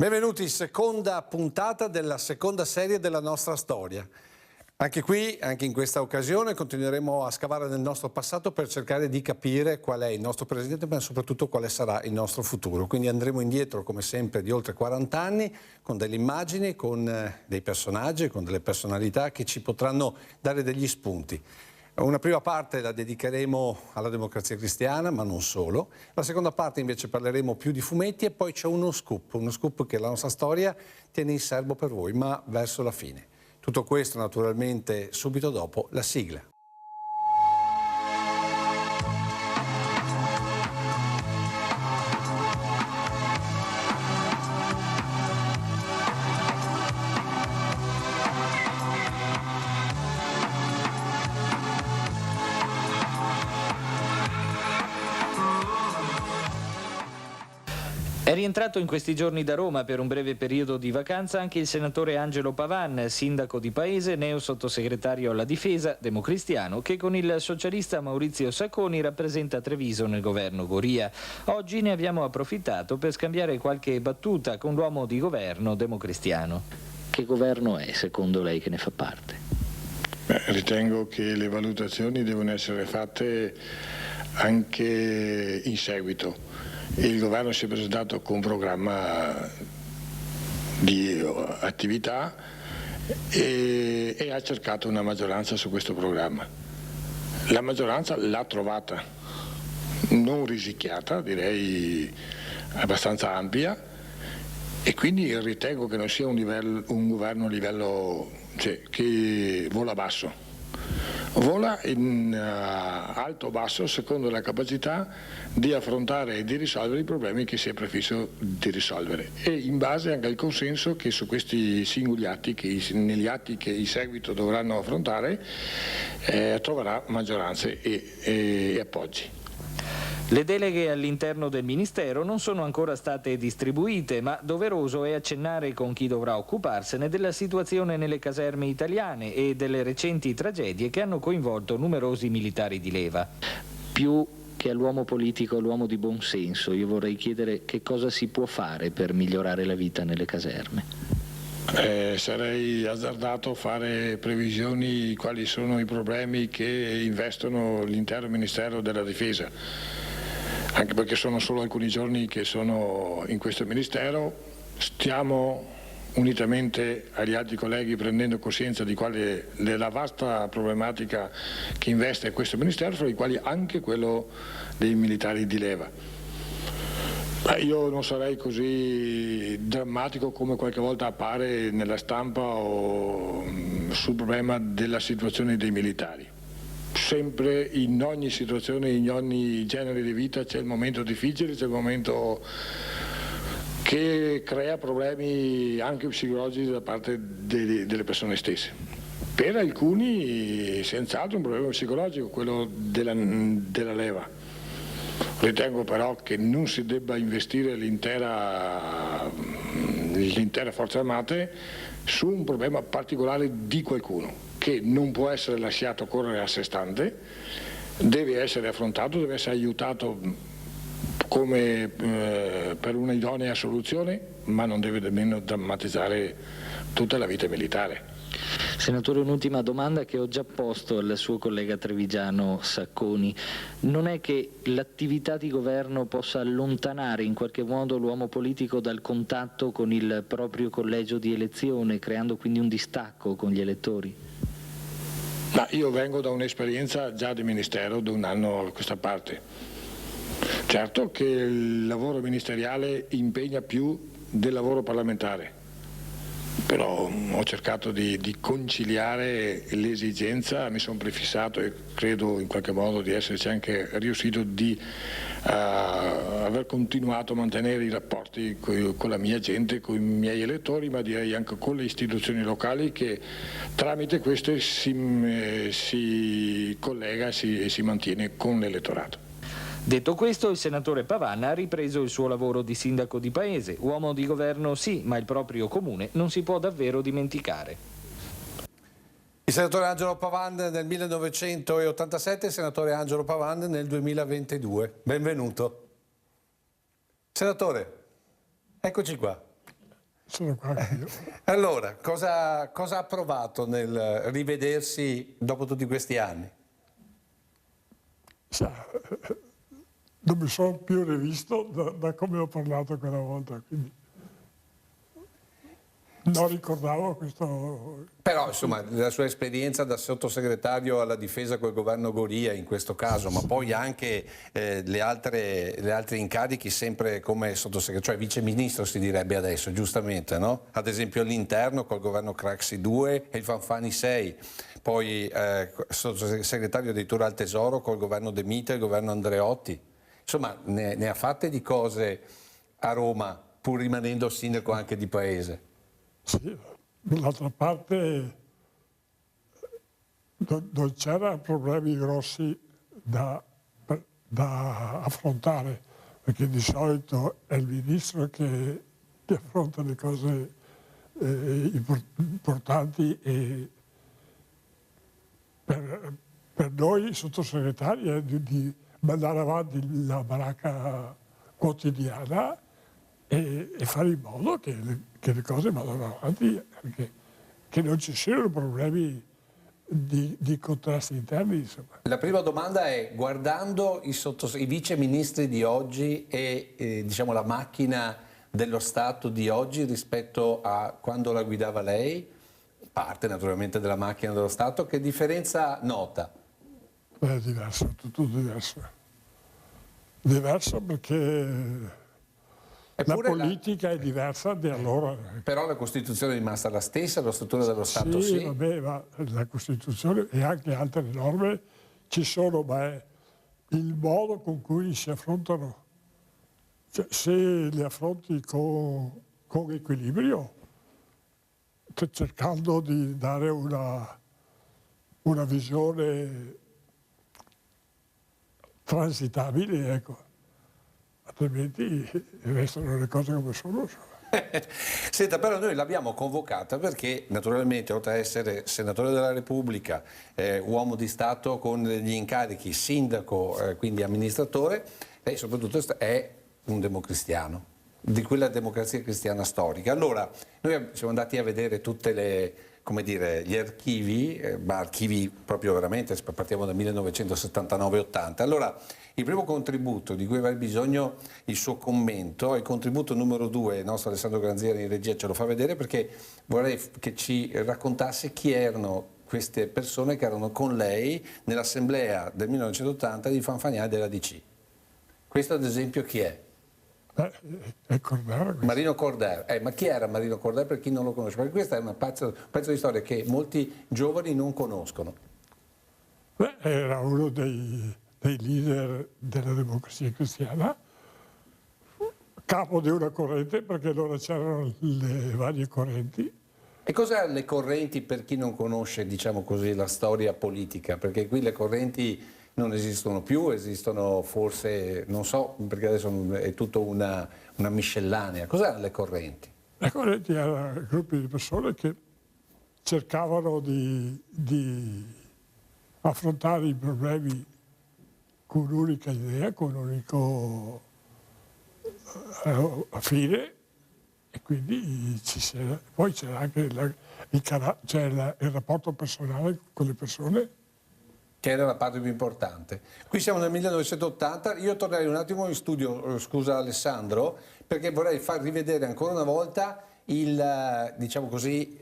Benvenuti, seconda puntata della seconda serie della nostra storia. Anche qui, anche in questa occasione, continueremo a scavare nel nostro passato per cercare di capire qual è il nostro presente, ma soprattutto quale sarà il nostro futuro. Quindi andremo indietro, come sempre, di oltre 40 anni, con delle immagini, con dei personaggi, con delle personalità che ci potranno dare degli spunti. Una prima parte la dedicheremo alla Democrazia Cristiana, ma non solo. La seconda parte invece parleremo più di fumetti e poi c'è uno scoop che la nostra storia tiene in serbo per voi, ma verso la fine. Tutto questo naturalmente subito dopo la sigla. È rientrato in questi giorni da Roma per un breve periodo di vacanza anche il senatore Angelo Pavan, sindaco di paese, neo sottosegretario alla difesa, democristiano, che con il socialista Maurizio Sacconi rappresenta Treviso nel governo Goria. Oggi ne abbiamo approfittato per scambiare qualche battuta con l'uomo di governo democristiano. Che governo è, secondo lei, che ne fa parte? Ritengo che le valutazioni devono essere fatte anche in seguito. Il governo si è presentato con un programma di attività e ha cercato una maggioranza su questo programma. La maggioranza l'ha trovata, non risicchiata, direi abbastanza ampia, e quindi ritengo che non sia un governo a livello che vola basso. Vola in alto o basso secondo la capacità di affrontare e di risolvere i problemi che si è prefisso di risolvere, e in base anche al consenso che su questi singoli atti, negli atti che in seguito dovranno affrontare, troverà maggioranze e appoggi. Le deleghe all'interno del Ministero non sono ancora state distribuite, ma doveroso è accennare con chi dovrà occuparsene della situazione nelle caserme italiane e delle recenti tragedie che hanno coinvolto numerosi militari di leva. Più che all'uomo politico, all'uomo di buon senso, io vorrei chiedere che cosa si può fare per migliorare la vita nelle caserme. Sarei azzardato fare previsioni quali sono i problemi che investono l'intero Ministero della Difesa. Anche perché sono solo alcuni giorni che sono in questo Ministero, stiamo unitamente agli altri colleghi prendendo coscienza di quale è la vasta problematica che investe questo Ministero, fra i quali anche quello dei militari di leva. Io non sarei così drammatico come qualche volta appare nella stampa o sul problema della situazione dei militari. Sempre in ogni situazione, in ogni genere di vita c'è il momento difficile, c'è il momento che crea problemi anche psicologici da parte delle persone stesse. Per alcuni senz'altro un problema psicologico, quello della leva. Ritengo però che non si debba investire l'intera forze armate su un problema particolare di qualcuno, che non può essere lasciato correre a sé stante, deve essere affrontato, deve essere aiutato come per una idonea soluzione, ma non deve nemmeno drammatizzare tutta la vita militare. Senatore, un'ultima domanda che ho già posto al suo collega trevigiano Sacconi. Non è che l'attività di governo possa allontanare in qualche modo l'uomo politico dal contatto con il proprio collegio di elezione, creando quindi un distacco con gli elettori? Ma io vengo da un'esperienza già di ministero di un anno a questa parte. Certo che il lavoro ministeriale impegna più del lavoro parlamentare, però ho cercato di conciliare l'esigenza, mi sono prefissato e credo in qualche modo di esserci anche riuscito di aver continuato a mantenere i rapporti con la mia gente, con i miei elettori, ma direi anche con le istituzioni locali, che tramite queste si collega e si mantiene con l'elettorato. Detto questo, il senatore Pavan ha ripreso il suo lavoro di sindaco di paese. Uomo di governo sì, ma il proprio comune non si può davvero dimenticare. Il senatore Angelo Pavan nel 1987 e il senatore Angelo Pavan nel 2022. Benvenuto. Senatore, eccoci qua. sono qua anch'io. Allora, cosa ha provato nel rivedersi dopo tutti questi anni? Sa, non mi sono più rivisto da come ho parlato quella volta, quindi non ricordavo questo. Però, insomma, la sua esperienza da sottosegretario alla difesa col governo Goria in questo caso, ma poi anche le altre incarichi sempre come sottosegretario, cioè viceministro si direbbe adesso, giustamente, no? Ad esempio all'interno col governo Craxi 2 e il Fanfani 6, poi sottosegretario addirittura al Tesoro col governo De Mita e il governo Andreotti. Insomma, ne ha fatte di cose a Roma, pur rimanendo sindaco anche di paese. Sì, dall'altra parte non c'erano problemi grossi da affrontare, perché di solito è il ministro che affronta le cose importanti e per noi sottosegretari è di mandare avanti la baracca quotidiana e fare in modo che le cose vadano avanti, che non ci siano problemi di contrasti interni. Insomma. La prima domanda è, guardando i vice ministri di oggi e diciamo la macchina dello Stato di oggi rispetto a quando la guidava lei, parte naturalmente della macchina dello Stato, che differenza nota? È diverso, tutto diverso. Diverso perché Eppure la politica è diversa di allora. Però la Costituzione è rimasta la stessa, la struttura dello Stato sì? Vabbè, ma la Costituzione e anche altre norme ci sono, ma è il modo con cui si affrontano. Cioè, se li affronti con equilibrio, cercando di dare una visione transitabile, ecco. Altrimenti restano le cose come sono. Senta, però noi l'abbiamo convocata perché naturalmente oltre a essere senatore della Repubblica, uomo di Stato con gli incarichi, sindaco, quindi amministratore, lei soprattutto è un democristiano, di quella democrazia cristiana storica. Allora, noi siamo andati a vedere tutte le, come dire, gli archivi, ma archivi proprio veramente, partiamo dal 1979-80. Allora, il primo contributo di cui avrei bisogno il suo commento è il contributo numero 2, il nostro Alessandro Granzieri in regia ce lo fa vedere perché vorrei che ci raccontasse chi erano queste persone che erano con lei nell'assemblea del 1980 di Fanfani della DC. Questo ad esempio chi è? È Corder. Marino Corder. Ma chi era Marino Corder per chi non lo conosce? Perché questa è un pezzo di storia che molti giovani non conoscono. Era uno dei leader della democrazia cristiana, capo di una corrente, perché allora c'erano le varie correnti. E cos'erano le correnti per chi non conosce, diciamo così, la storia politica? Perché qui le correnti non esistono più, esistono forse, non so, perché adesso è tutto una miscellanea. Cos'erano le correnti? Le correnti erano gruppi di persone che cercavano di affrontare i problemi con un'unica idea, con un unico fine, e quindi poi c'era anche il rapporto personale con le persone. Che era la parte più importante. Qui siamo nel 1980, io tornerei un attimo in studio, scusa Alessandro, perché vorrei far rivedere ancora una volta diciamo così,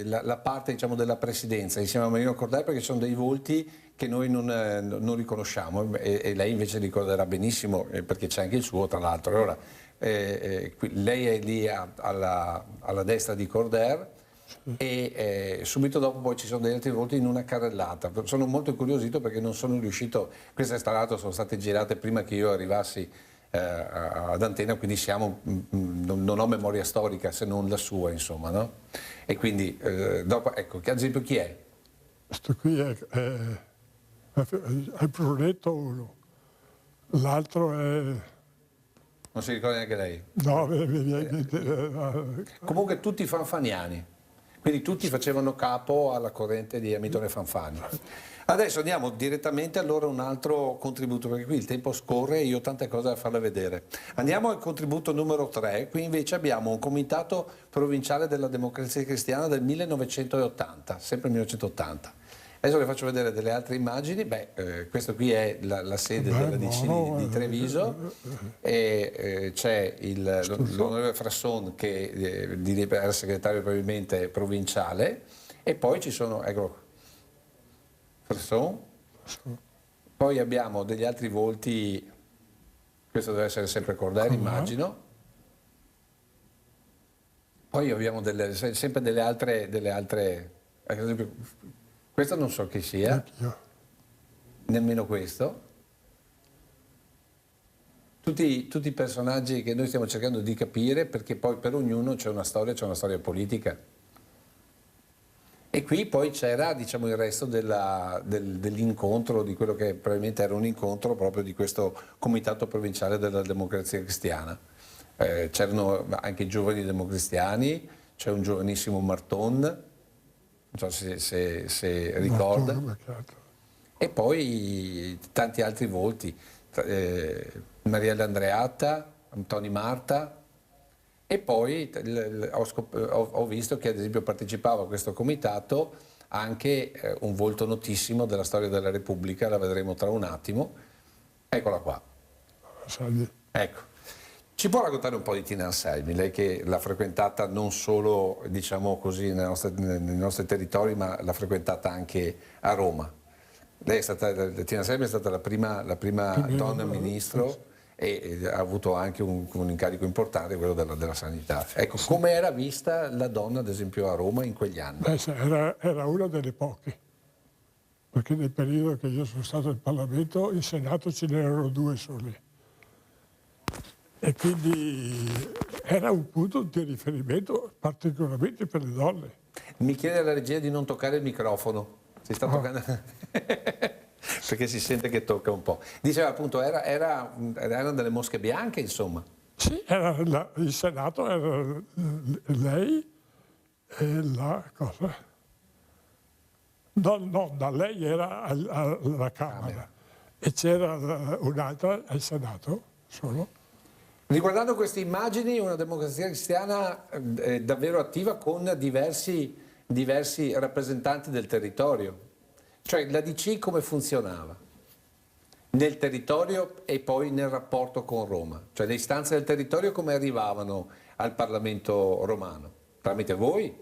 la parte diciamo, della presidenza insieme a Marino Corder, perché sono dei volti che noi non riconosciamo e lei invece ricorderà benissimo perché c'è anche il suo tra l'altro. Allora, lei è lì alla destra di Corder e subito dopo poi ci sono degli altri volti in una carrellata. Sono molto incuriosito perché non sono riuscito, queste tra l'altro sono state girate prima che io arrivassi ad Antenna, quindi non ho memoria storica se non la sua, insomma, no? E quindi dopo, ecco, ad esempio chi è? Questo qui è il Brunetto uno, l'altro è... Non si ricorda neanche lei? No, Comunque tutti fanfaniani. Quindi tutti facevano capo alla corrente di Amintore Fanfani. Adesso andiamo direttamente allora a un altro contributo, perché qui il tempo scorre e io ho tante cose da farle vedere. Andiamo al contributo numero 3, qui invece abbiamo un comitato provinciale della Democrazia Cristiana del 1980, sempre 1980. Adesso le faccio vedere delle altre immagini. Questa qui è la sede della DC di Treviso e c'è l'onorevole Frasson che era segretario probabilmente provinciale e poi ci sono, eccolo qua, Frasson. Poi abbiamo degli altri volti, questo deve essere sempre Corderi, immagino. Poi abbiamo sempre delle altre, ad esempio, questo non so chi sia, nemmeno questo. Tutti i personaggi che noi stiamo cercando di capire, perché poi per ognuno c'è una storia politica. E qui poi c'era, diciamo, il resto dell'incontro, di quello che probabilmente era un incontro proprio di questo Comitato Provinciale della Democrazia Cristiana. C'erano anche i giovani democristiani, c'è un giovanissimo Marton, non so se ricorda, e poi tanti altri volti, Mariella Andreatta, Antoni Marta, e poi ho visto che ad esempio partecipava a questo comitato anche un volto notissimo della storia della Repubblica, la vedremo tra un attimo, eccola qua. Ecco. Ci può raccontare un po' di Tina Anselmi, lei che l'ha frequentata non solo, diciamo così, nei nostri territori, ma l'ha frequentata anche a Roma. Lei è stata, Tina Anselmi è stata la prima donna ministro e ha avuto anche un incarico importante, quello della sanità. Ecco, come era vista la donna, ad esempio, a Roma in quegli anni? Era una delle poche, perché nel periodo che io sono stato in Parlamento, in Senato ce n'erano 2 sole. E quindi era un punto di riferimento particolarmente per le donne. Mi chiede la regia di non toccare il microfono. Si sta toccando... perché si sente che tocca un po'. Diceva appunto, erano delle mosche bianche, insomma. Sì, il Senato era lei e la cosa. No, da lei era alla Camera. E c'era un'altra al Senato solo. Riguardando queste immagini, una democrazia cristiana davvero attiva con diversi rappresentanti del territorio. Cioè la DC come funzionava? Nel territorio e poi nel rapporto con Roma. Cioè le istanze del territorio come arrivavano al Parlamento romano? Tramite voi?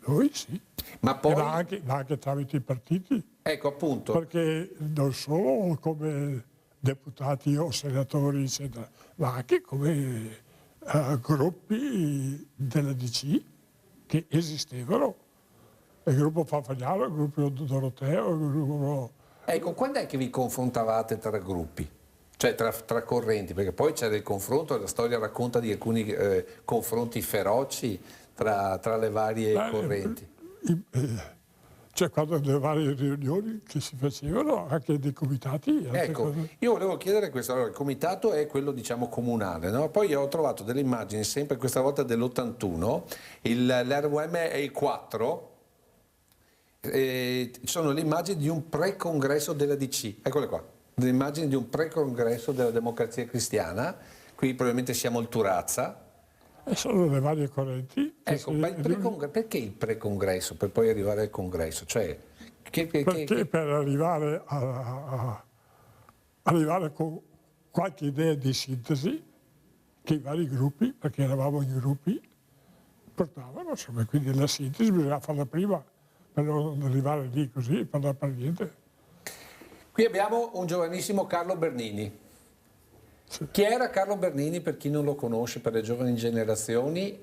Noi sì. Ma poi... Ma anche tramite i partiti. Ecco, appunto. Perché non solo come deputati o senatori, eccetera, ma anche come gruppi della DC che esistevano. Il gruppo Fanfaniano, il gruppo Doroteo, il gruppo... Ecco, quando è che vi confrontavate tra gruppi? Cioè tra correnti? Perché poi c'era il confronto, la storia racconta di alcuni confronti feroci tra le varie correnti. Cioè quando le varie riunioni che si facevano, anche dei comitati. Ecco, io volevo chiedere questo, allora, il comitato è quello diciamo comunale, no? Poi ho trovato delle immagini, sempre questa volta dell'81, l'RUM è il 4, sono le immagini di un pre-congresso della DC, eccole qua, le immagini di un pre-congresso della Democrazia Cristiana, qui probabilmente siamo al Turazza. E sono le varie correnti. Ecco, ma perché il pre-congresso per poi arrivare al congresso? Cioè, perché per arrivare con qualche idea di sintesi che i vari gruppi, perché eravamo in gruppi, portavano, insomma, quindi la sintesi bisogna farla prima per non arrivare lì così e parlare per niente. Qui abbiamo un giovanissimo Carlo Bernini. Sì. Chi era Carlo Bernini per chi non lo conosce, per le giovani generazioni?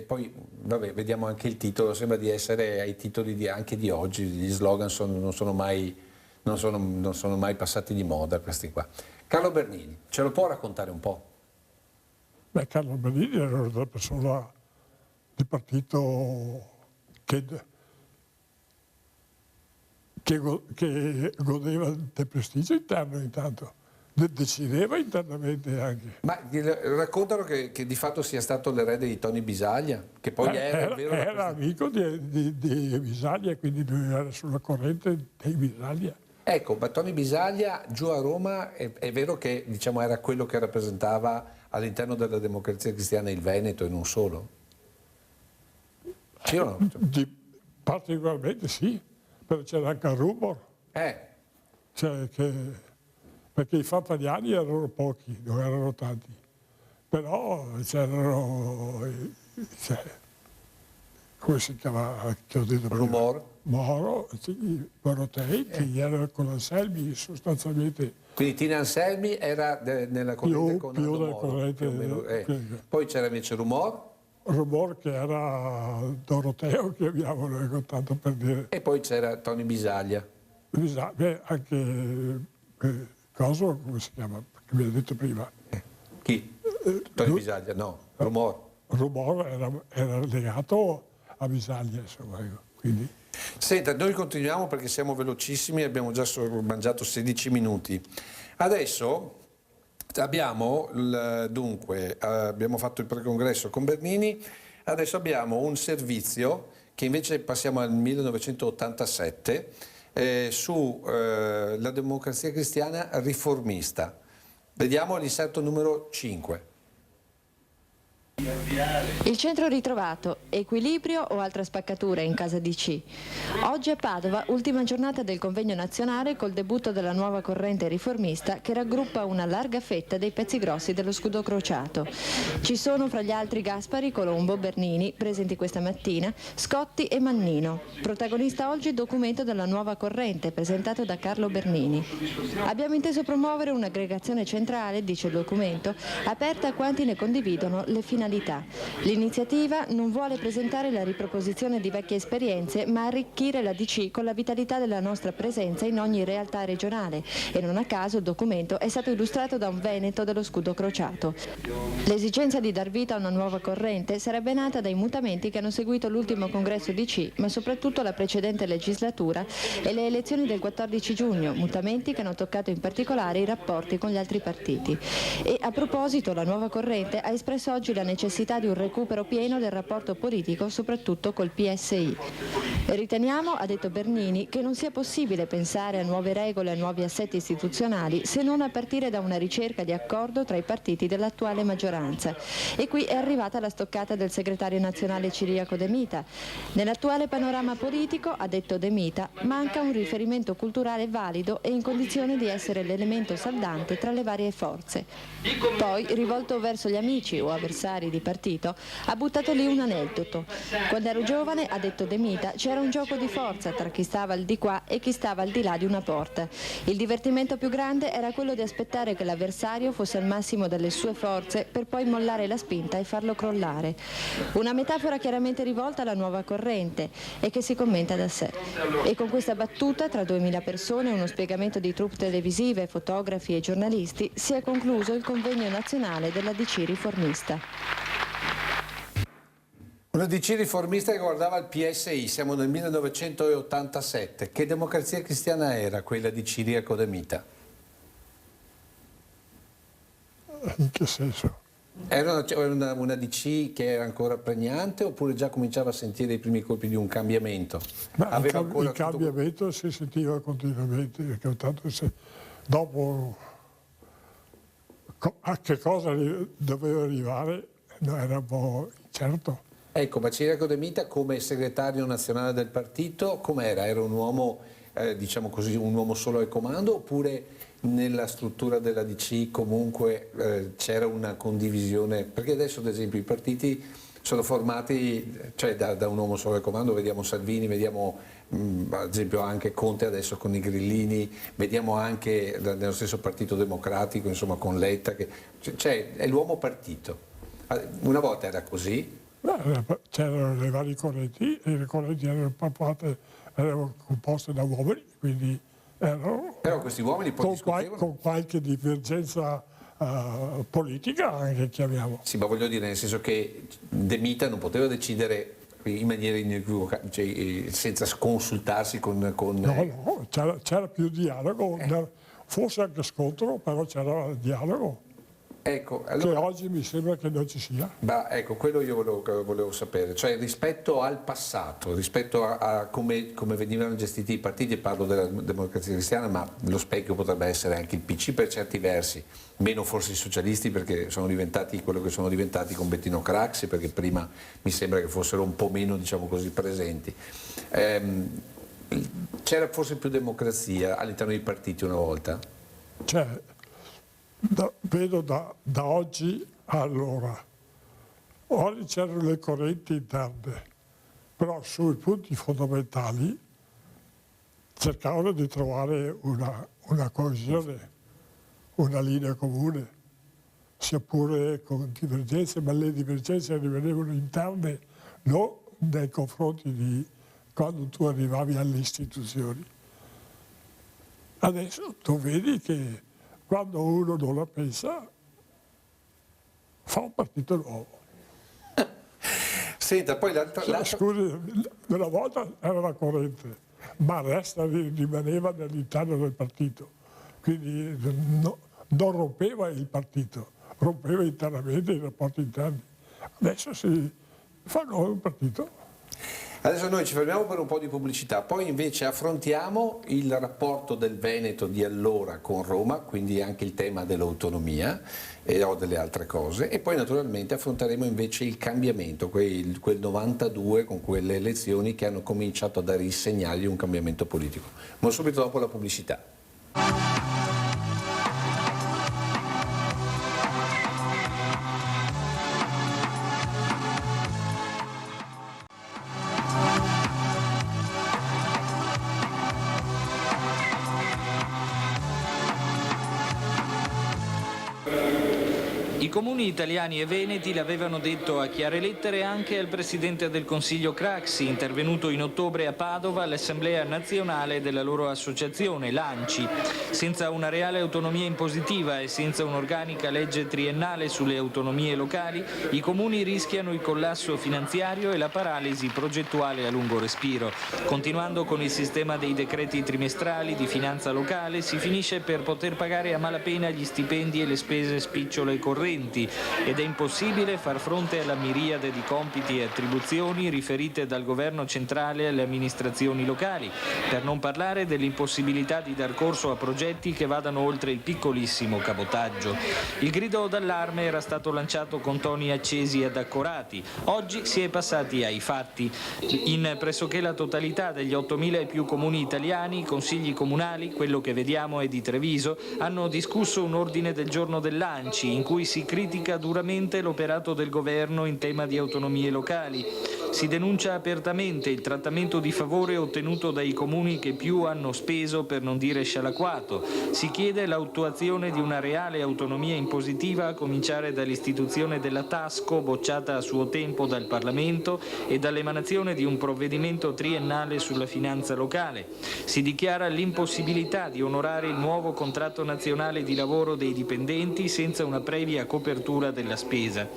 Poi vabbè, vediamo anche il titolo, sembra di essere ai titoli anche di oggi, gli slogan non sono mai passati di moda questi qua. Carlo Bernini, ce lo può raccontare un po'? Beh, Carlo Bernini era una persona di partito che godeva del prestigio interno intanto. decideva internamente anche. Ma raccontano che di fatto sia stato l'erede di Tony Bisaglia, che poi era amico di Bisaglia, quindi lui era sulla corrente dei Bisaglia. Ecco, ma Tony Bisaglia giù a Roma è vero che diciamo, era quello che rappresentava all'interno della Democrazia Cristiana il Veneto e non solo? Sì o no? Particolarmente sì, però c'era anche il rumor. Cioè perché i fappaniani erano pochi, non erano tanti, però c'erano, come si chiama? Che ho detto prima? Moro, Morotei, che erano con Anselmi sostanzialmente. Quindi Tina Anselmi era nella corrente con più Aldo del Moro, corrente, più o meno, Poi c'era invece Rumor che era Doroteo, chiamiamolo noi, tanto per dire. E poi c'era Tony Bisaglia. Anche cosa, come si chiama? Che mi ha detto prima. Chi? Tony Bisaglia, no, Rumor. Rumor era legato a Bisaglia, insomma. Quindi. Senta, noi continuiamo perché siamo velocissimi, abbiamo già mangiato 16 minuti. Adesso abbiamo, abbiamo fatto il precongresso con Bernini, adesso abbiamo un servizio che invece passiamo al 1987 sulla Democrazia Cristiana riformista. Vediamo l'inserto numero 5. Il centro ritrovato, equilibrio o altra spaccatura in casa DC? Oggi a Padova, ultima giornata del convegno nazionale col debutto della nuova corrente riformista che raggruppa una larga fetta dei pezzi grossi dello scudo crociato. Ci sono fra gli altri Gaspari, Colombo, Bernini, presenti questa mattina, Scotti e Mannino. Protagonista oggi il documento della nuova corrente presentato da Carlo Bernini. Abbiamo inteso promuovere un'aggregazione centrale, dice il documento, aperta a quanti ne condividono le finalità. L'iniziativa non vuole presentare la riproposizione di vecchie esperienze, ma arricchire la DC con la vitalità della nostra presenza in ogni realtà regionale e non a caso il documento è stato illustrato da un veneto dello scudo crociato. L'esigenza di dar vita a una nuova corrente sarebbe nata dai mutamenti che hanno seguito l'ultimo congresso DC, ma soprattutto la precedente legislatura e le elezioni del 14 giugno, mutamenti che hanno toccato in particolare i rapporti con gli altri partiti. E a proposito, la nuova corrente ha espresso oggi la necessità di un recupero pieno del rapporto politico, soprattutto col PSI. Riteniamo, ha detto Bernini, che non sia possibile pensare a nuove regole e a nuovi assetti istituzionali se non a partire da una ricerca di accordo tra i partiti dell'attuale maggioranza. E qui è arrivata la stoccata del segretario nazionale Ciriaco De Mita. Nell'attuale panorama politico, ha detto De Mita, manca un riferimento culturale valido e in condizione di essere l'elemento saldante tra le varie forze. Poi, rivolto verso gli amici o avversari di partito, ha buttato lì un aneddoto. Quando ero giovane, ha detto De Mita, c'era un gioco di forza tra chi stava al di qua e chi stava al di là di una porta. Il divertimento più grande era quello di aspettare che l'avversario fosse al massimo delle sue forze per poi mollare la spinta e farlo crollare. Una metafora chiaramente rivolta alla nuova corrente e che si commenta da sé. E con questa battuta, tra 2000 persone, uno spiegamento di troupe televisive, fotografi e giornalisti, si è concluso il convegno nazionale della DC riformista. Una DC riformista che guardava il PSI, siamo nel 1987. Che Democrazia Cristiana era quella di Ciriaco De Mita? In che senso? Era una DC che era ancora pregnante oppure già cominciava a sentire i primi colpi di un cambiamento? Il cambiamento si sentiva continuamente, perché tanto dopo a che cosa doveva arrivare non era un po' incerto. Ecco, ma Ciriaco De Mita come segretario nazionale del partito, com'era? Era un uomo, diciamo così, un uomo solo al comando oppure nella struttura della DC comunque c'era una condivisione? Perché adesso ad esempio i partiti sono formati cioè, da un uomo solo al comando, vediamo Salvini, vediamo ad esempio anche Conte adesso con i grillini, vediamo anche nello stesso Partito Democratico, insomma con Letta, cioè è l'uomo partito. Una volta era così? C'erano le varie correnti e le correnti erano composte da uomini, quindi erano però questi uomini poi con qualche divergenza politica anche, chiamiamo. Sì, ma voglio dire nel senso che De Mita non poteva decidere in maniera inequivocabile, cioè, senza consultarsi con... No, c'era più dialogo, forse anche scontro, però c'era il dialogo, Ecco, che allora, oggi mi sembra che non ci sia. ecco, quello io volevo sapere, cioè rispetto al passato, rispetto a come venivano gestiti i partiti, parlo della Democrazia Cristiana, ma lo specchio potrebbe essere anche il PC per certi versi, meno forse i socialisti perché sono diventati quello che sono diventati con Bettino Craxi, perché prima mi sembra che fossero un po' meno, diciamo così, presenti. C'era forse più democrazia all'interno dei partiti una volta? Cioè, vedo da oggi a allora. Oggi c'erano le correnti interne, però sui punti fondamentali cercavano di trovare una coesione, una linea comune, sia pure con divergenze, ma le divergenze rimanevano interne, non nei confronti di quando tu arrivavi alle istituzioni. Adesso tu vedi che quando uno non la pensa, fa un partito nuovo. Senta, poi l'altra... Scusi, una volta era la corrente, ma il resto rimaneva all'interno del partito. Quindi non rompeva il partito, rompeva internamente i rapporti interni. Adesso si fa nuovo un partito. Adesso noi ci fermiamo per un po' di pubblicità, poi invece affrontiamo il rapporto del Veneto di allora con Roma, quindi anche il tema dell'autonomia o delle altre cose, e poi naturalmente affronteremo invece il cambiamento, quel 92 con quelle elezioni che hanno cominciato a dare i segnali di un cambiamento politico. Ma subito dopo la pubblicità. I comuni italiani e veneti l'avevano detto a chiare lettere anche al Presidente del Consiglio Craxi, intervenuto in ottobre a Padova all'Assemblea nazionale della loro associazione, l'ANCI. Senza una reale autonomia impositiva e senza un'organica legge triennale sulle autonomie locali, i comuni rischiano il collasso finanziario e la paralisi progettuale a lungo respiro. Continuando con il sistema dei decreti trimestrali di finanza locale, si finisce per poter pagare a malapena gli stipendi e le spese spicciole e correnti, ed è impossibile far fronte alla miriade di compiti e attribuzioni riferite dal governo centrale alle amministrazioni locali, per non parlare dell'impossibilità di dar corso a progetti che vadano oltre il piccolissimo cabotaggio. Il grido d'allarme era stato lanciato con toni accesi ed accorati. Oggi si è passati ai fatti. In pressoché la totalità degli 8.000 e più comuni italiani, i consigli comunali, quello che vediamo è di Treviso, hanno discusso un ordine del giorno dell'ANCI in cui si critica duramente l'operato del governo in tema di autonomie locali. Si denuncia apertamente il trattamento di favore ottenuto dai comuni che più hanno speso, per non dire scialacquato. Si chiede l'attuazione di una reale autonomia impositiva, a cominciare dall'istituzione della TASCO, bocciata a suo tempo dal Parlamento, e dall'emanazione di un provvedimento triennale sulla finanza locale. Si dichiara l'impossibilità di onorare il nuovo contratto nazionale di lavoro dei dipendenti senza una previa copertura della spesa.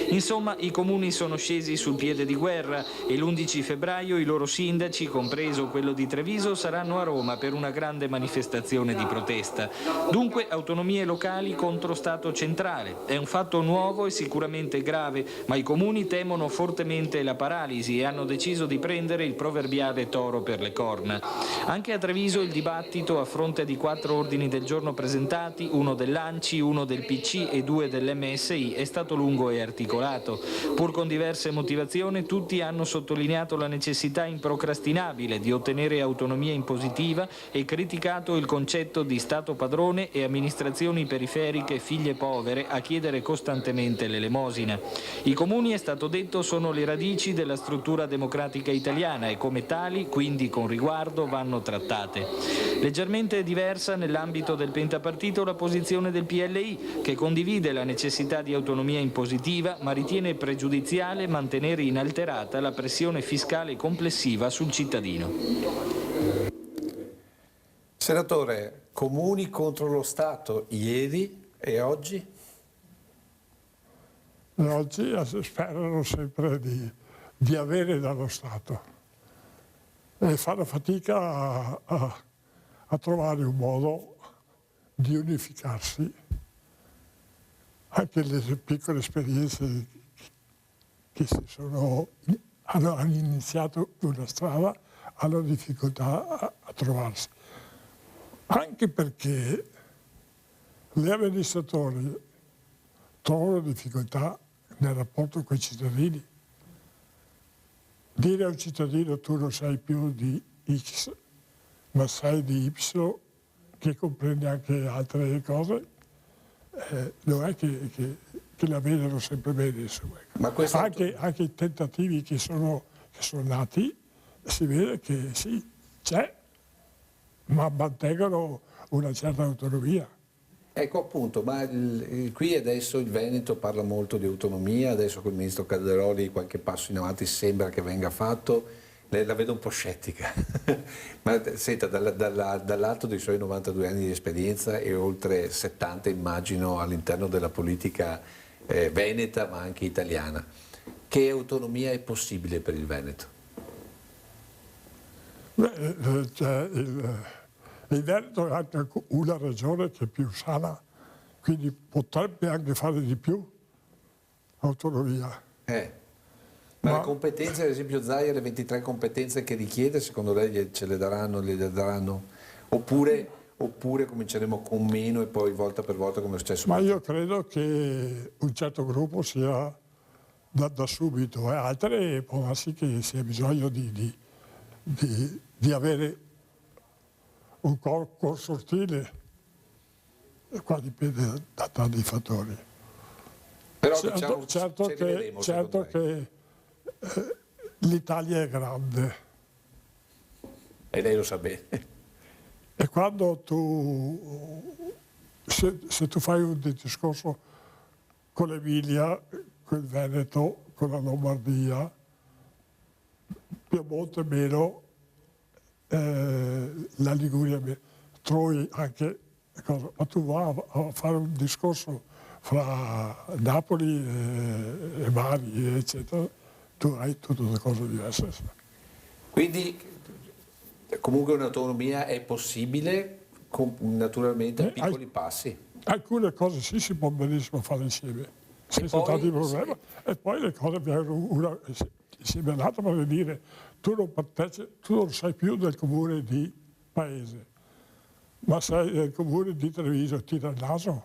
Insomma, i comuni sono scesi sul piede di guerra e l'11 febbraio i loro sindaci, compreso quello di Treviso, saranno a Roma per una grande manifestazione di protesta. Dunque autonomie locali contro Stato centrale. È un fatto nuovo e sicuramente grave, ma i comuni temono fortemente la paralisi e hanno deciso di prendere il proverbiale toro per le corna. Anche a Treviso il dibattito, a fronte di 4 ordini del giorno presentati, uno dell'ANCI, uno del PC e 2 dell'MSI, è stato lungo e articolato. Pur con diverse motivazioni, tutti hanno sottolineato la necessità improcrastinabile di ottenere autonomia impositiva e criticato il concetto di Stato padrone e amministrazioni periferiche figlie povere a chiedere costantemente l'elemosina. I comuni, è stato detto, sono le radici della struttura democratica italiana e come tali, quindi con riguardo, vanno trattate. Leggermente diversa nell'ambito del pentapartito la posizione del PLI, che condivide la necessità di autonomia impositiva, ma ritiene pregiudiziale mantenere inalterata la pressione fiscale complessiva sul cittadino. Senatore, comuni contro lo Stato ieri e oggi? Oggi sperano sempre di avere dallo Stato e fanno fatica a trovare un modo di unificarsi. Anche le piccole esperienze che hanno iniziato una strada hanno difficoltà a trovarsi. Anche perché gli amministratori trovano difficoltà nel rapporto con i cittadini. Dire a un cittadino tu non sai più di X, ma sai di Y, che comprende anche altre cose, non è che la vedono sempre bene. Insomma. Ma anche i tentativi che sono nati, si vede che sì, c'è, ma mantengono una certa autonomia. Ecco appunto, ma qui adesso il Veneto parla molto di autonomia, adesso col ministro Calderoli qualche passo in avanti sembra che venga fatto, la vedo un po' scettica. Ma senta, dall'alto dei suoi 92 anni di esperienza e oltre 70 immagino all'interno della politica veneta ma anche italiana, che autonomia è possibile per il Veneto? Il Veneto è anche una regione che è più sana, quindi potrebbe anche fare di più autonomia. Ma le competenze, ad esempio Zaia, le 23 competenze che richiede, secondo lei ce le daranno? Oppure cominceremo con meno e poi volta per volta come è successo? Ma io credo che un certo gruppo sia da subito, e altre può darsi che sia bisogno di avere un corpo sottile, qua dipende da tanti fattori. Però certo che l'Italia è grande. E lei lo sa bene. E quando se tu fai un discorso con l'Emilia, con il Veneto, con la Lombardia, Piemonte meno, la Liguria meno, trovi anche cosa, ma tu vai a fare un discorso fra Napoli e Bari, eccetera, tu hai tutte le cose diverse. Quindi comunque un'autonomia è possibile, naturalmente a piccoli passi. Alcune cose sì si può benissimo fare insieme, senza tanti problemi. Sì. E poi le cose vengono insieme all'altra, per dire tu non sei più del comune di paese, ma sei del comune di Treviso, tira il naso.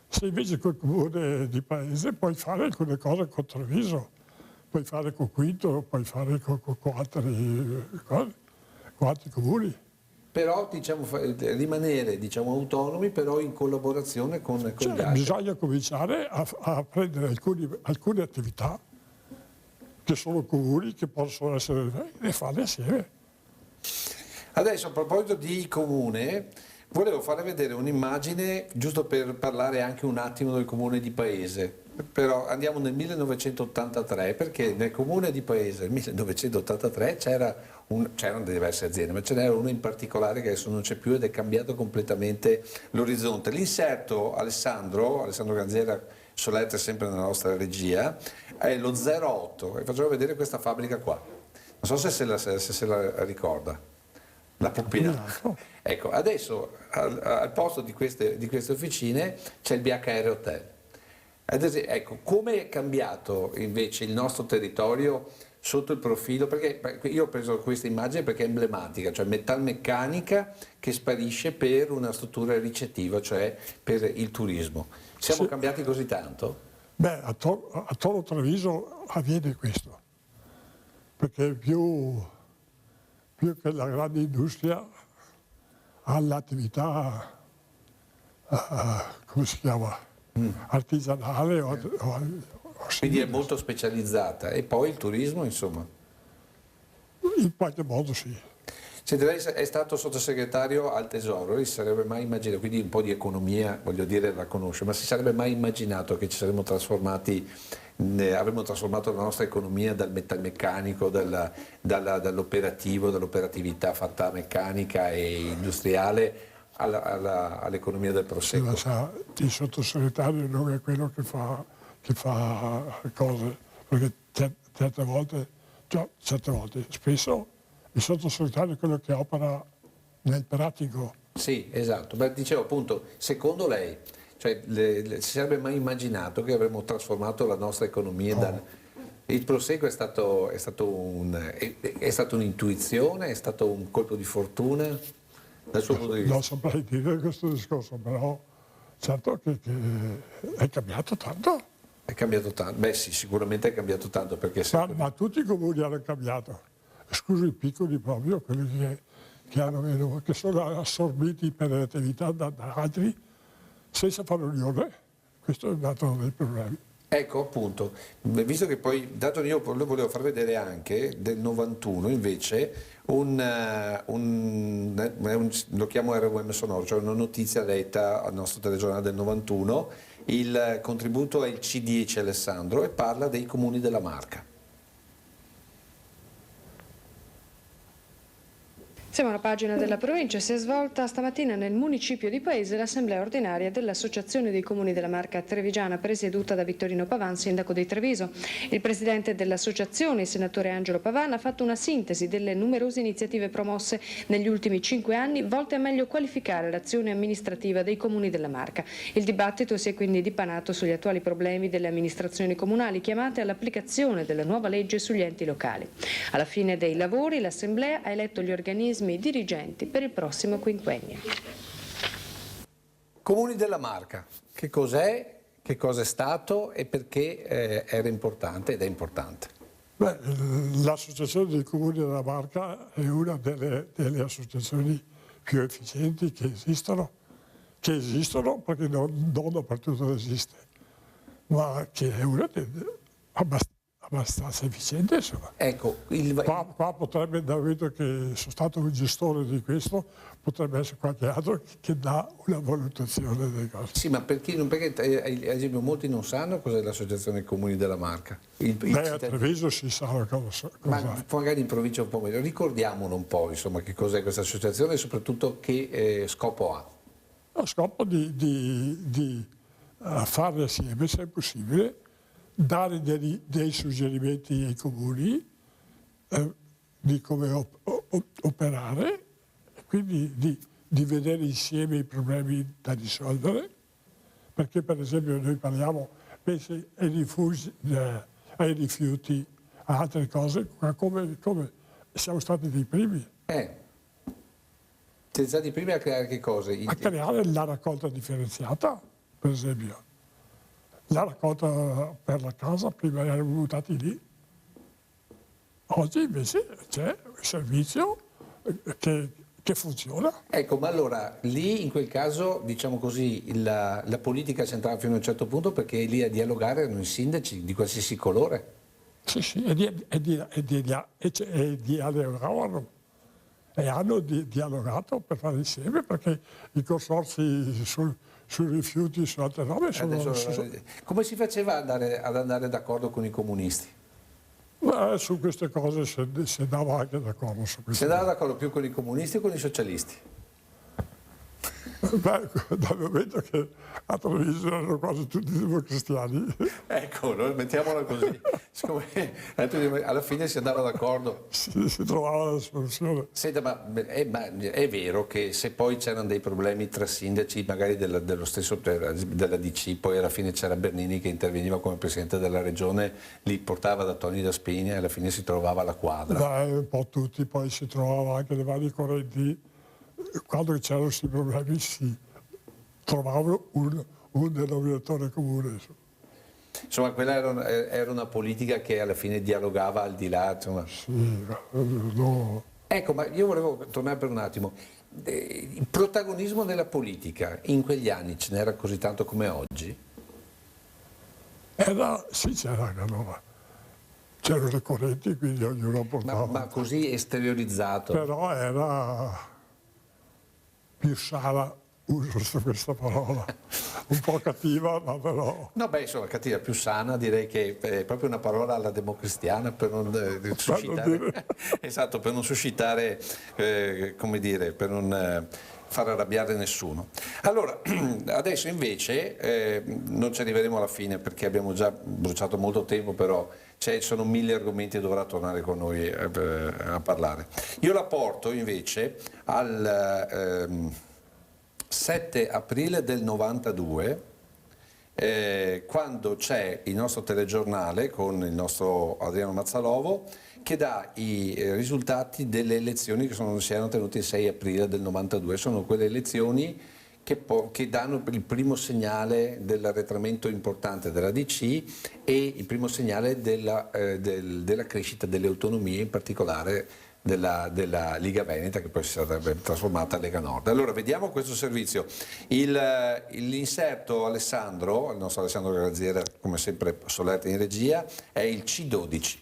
Se invece col comune di paese puoi fare alcune cose con Treviso, puoi fare con Quinto, puoi fare con altri comuni. Però rimanere autonomi, però in collaborazione con gli altri. Bisogna cominciare a prendere alcune attività che sono comuni, che possono essere, e farle assieme. Adesso a proposito di comune, volevo farle vedere un'immagine, giusto per parlare anche un attimo del comune di paese. Però andiamo nel 1983, perché nel comune di paese nel 1983 c'erano diverse aziende, ma ce n'era una in particolare che adesso non c'è più ed è cambiato completamente l'orizzonte. L'inserto Alessandro Ganziera Solerte, sempre nella nostra regia, è lo 08 e facciamo vedere questa fabbrica qua. Non so se la ricorda, la Puppina. Ecco, adesso al posto di queste officine c'è il BHR Hotel. Ecco, come è cambiato invece il nostro territorio sotto il profilo, perché io ho preso questa immagine perché è emblematica, cioè metalmeccanica che sparisce per una struttura ricettiva, cioè per il turismo. Siamo cambiati così tanto? Beh, attorno a Treviso avviene questo, perché più che la grande industria ha l'attività, come si chiama? Artigianale quindi è molto specializzata, e poi il turismo, insomma, in qualche modo sì. Senti, lei è stato sottosegretario al Tesoro, lei si sarebbe mai immaginato, quindi un po' di economia voglio dire la conosce, ma si sarebbe mai immaginato che ci saremmo avremmo trasformato la nostra economia dal metalmeccanico, dall'operatività fatta meccanica e industriale all'economia del prosecco? Sa, il sottosegretario non è quello che fa cose, perché certe volte, spesso il sottosegretario è quello che opera nel pratico. Sì, esatto. Beh, dicevo appunto, secondo lei, cioè, si sarebbe mai immaginato che avremmo trasformato la nostra economia Il Prosecco è stato un'intuizione, è stato un colpo di fortuna dal suo punto di vista? Non saprei dire questo discorso, però certo che è cambiato tanto. È cambiato tanto? Beh sì, sicuramente è cambiato tanto perché Ma tutti i comuni hanno cambiato, escluso i piccoli proprio, quelli che sono assorbiti per le attività da altri senza fare unione. Questo è un altro dei problemi. Ecco appunto, visto che poi, dato io volevo far vedere anche del 91 invece lo chiamo RWM sonoro, cioè una notizia letta al nostro telegiornale del 91, il contributo è il C10 Alessandro e parla dei comuni della Marca. Siamo alla pagina della provincia. Si è svolta stamattina nel municipio di Paese l'assemblea ordinaria dell'Associazione dei Comuni della Marca Trevigiana, presieduta da Vittorino Pavan, sindaco di Treviso. Il presidente dell'associazione, il senatore Angelo Pavan, ha fatto una sintesi delle numerose iniziative promosse negli ultimi 5 anni volte a meglio qualificare l'azione amministrativa dei comuni della Marca. Il dibattito si è quindi dipanato sugli attuali problemi delle amministrazioni comunali chiamate all'applicazione della nuova legge sugli enti locali. Alla fine dei lavori l'assemblea ha eletto gli organismi dirigenti per il prossimo quinquennio. Comuni della Marca, che cos'è, che cosa è stato e perché era importante ed è importante? Beh, l'Associazione dei Comuni della Marca è una delle associazioni più efficienti che esistono perché non dappertutto esiste, ma che è una abbastanza efficiente, insomma. Ecco, Qua potrebbe, dal momento che sono stato un gestore di questo, potrebbe essere qualche altro che dà una valutazione delle cose. sì, ma perché ad esempio molti non sanno cos'è l'Associazione Comuni della Marca. A Treviso si sa cosa Ma magari in provincia un po' meglio. Ricordiamolo un po', insomma, che cos'è questa associazione e soprattutto che scopo ha. Lo scopo di fare assieme, se è possibile, dare dei suggerimenti ai comuni di come operare, quindi di vedere insieme i problemi da risolvere, perché per esempio noi parliamo, pensi ai rifiuti, a altre cose, come siamo stati dei primi. Siete stati i primi a creare che cosa? A creare la raccolta differenziata, per esempio. La raccolta per la casa, prima erano buttati lì. Oggi invece c'è un servizio che funziona. Ecco, ma allora lì in quel caso, diciamo così, la politica c'entrava fino a un certo punto perché lì a dialogare erano i sindaci di qualsiasi colore. Sì, e dialogavano. E hanno dialogato per fare insieme perché i consorzi sui rifiuti, su altre robe Come si faceva ad andare d'accordo con i comunisti? Su queste cose si andava anche d'accordo. Si andava d'accordo più con i comunisti o con i socialisti? Dal momento che a Treviso erano quasi tutti democristiani. Ecco, mettiamola così. Siccome alla fine si andava d'accordo. Si trovava la soluzione. Senta, ma è vero che se poi c'erano dei problemi tra sindaci, magari dello stesso della DC, poi alla fine c'era Bernini che interveniva come presidente della regione, li portava da Toni da Spina e alla fine si trovava la quadra. Un po' tutti, poi si trovava anche le varie correnti. Quando c'erano questi problemi si trovava un denominatore comune. Insomma, quella era una politica che alla fine dialogava al di là. Insomma. Sì, no. Ecco, ma io volevo tornare per un attimo. Il protagonismo della politica in quegli anni ce n'era così tanto come oggi? Sì, c'erano le correnti, quindi ognuno portava. Ma così esteriorizzato? Però era più sana, uso questa parola, un po' cattiva, ma però... No, beh, insomma, cattiva, più sana, direi che è proprio una parola alla democristiana per non suscitare... Esatto, per non suscitare, come dire, per non far arrabbiare nessuno. Allora, adesso invece, non ci arriveremo alla fine perché abbiamo già bruciato molto tempo, però sono 1000 argomenti e dovrà tornare con noi a parlare. Io la porto invece 7 aprile del 92, quando c'è il nostro telegiornale con il nostro Adriano Mazzalovo che dà i risultati delle elezioni che si erano tenute il 6 aprile del 92. Sono quelle elezioni che danno il primo segnale dell'arretramento importante della DC e il primo segnale della crescita delle autonomie, in particolare della Liga Veneta, che poi si sarebbe trasformata in Lega Nord. Allora vediamo questo servizio. L'inserto Alessandro, il nostro Alessandro Grazziera, come sempre solerte in regia, è il C12.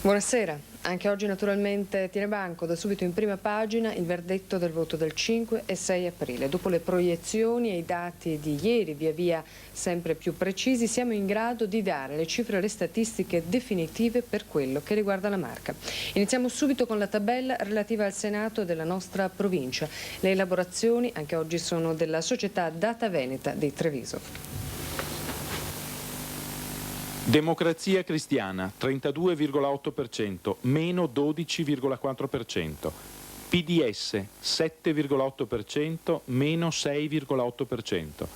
Buonasera, anche oggi naturalmente tiene banco da subito in prima pagina il verdetto del voto del 5 e 6 aprile. Dopo le proiezioni e i dati di ieri via via sempre più precisi, siamo in grado di dare le cifre e le statistiche definitive per quello che riguarda la Marca. Iniziamo subito con la tabella relativa al Senato della nostra provincia. Le elaborazioni anche oggi sono della società Data Veneta di Treviso. Democrazia Cristiana 32,8%, meno 12,4%. PDS 7,8%, meno 6,8%.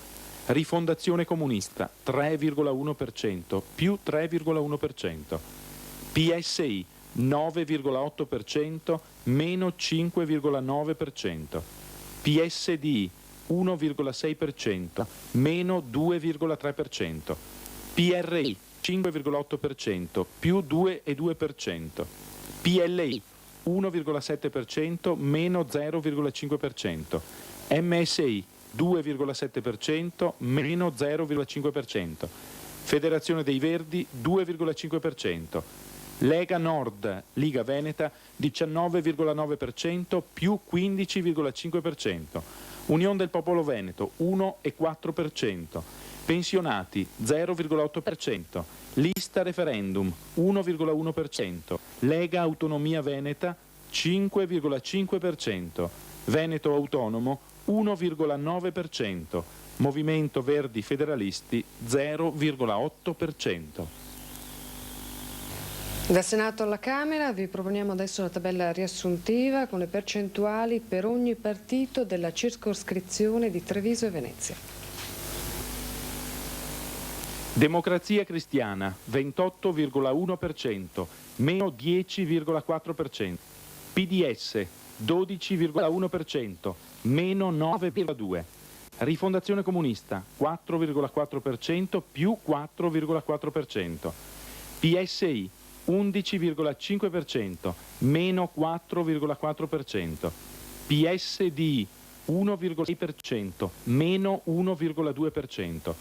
Rifondazione Comunista 3,1%, più 3,1%. PSI 9,8%, meno 5,9%. PSD 1,6%, meno 2,3%. PRI 5,8%, più 2,2%. PLI 1,7%, meno 0,5%. MSI 2,7%, meno 0,5%. Federazione dei Verdi 2,5%. Lega Nord, Liga Veneta 19,9%, più 15,5%. Unione del Popolo Veneto 1,4%. Pensionati 0,8%, lista referendum 1,1%, Lega Autonomia Veneta 5,5%, Veneto Autonomo 1,9%, Movimento Verdi Federalisti 0,8%. Dal Senato alla Camera vi proponiamo adesso la tabella riassuntiva con le percentuali per ogni partito della circoscrizione di Treviso e Venezia. Democrazia Cristiana 28,1%, meno 10,4%. PDS 12,1%, meno 9,2%. Rifondazione Comunista 4,4%, più 4,4%. PSI 11,5%, meno 4,4%. PSD 1,6%, meno 1,2%.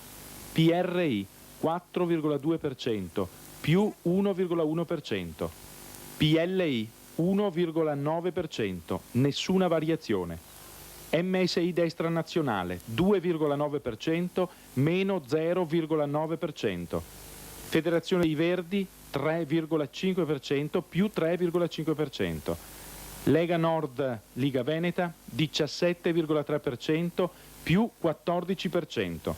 PRI 4,2%, più 1,1%. PLI 1,9%, nessuna variazione. MSI Destra Nazionale 2,9%, meno 0,9%. Federazione dei Verdi 3,5%, più 3,5%. Lega Nord, Liga Veneta 17,3%, più 14%.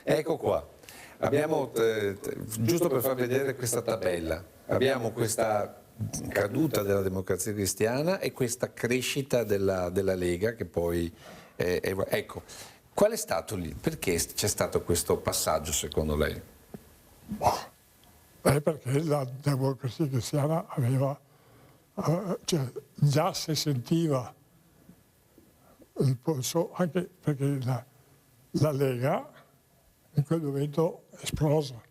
Ecco qua, abbiamo, giusto per far vedere questa tabella, abbiamo questa caduta della Democrazia Cristiana e questa crescita della Lega che poi, ecco, qual è stato lì, perché c'è stato questo passaggio secondo lei? Perché la Democrazia Cristiana aveva, già si sentiva il polso, anche perché la Lega in quel momento è esplosa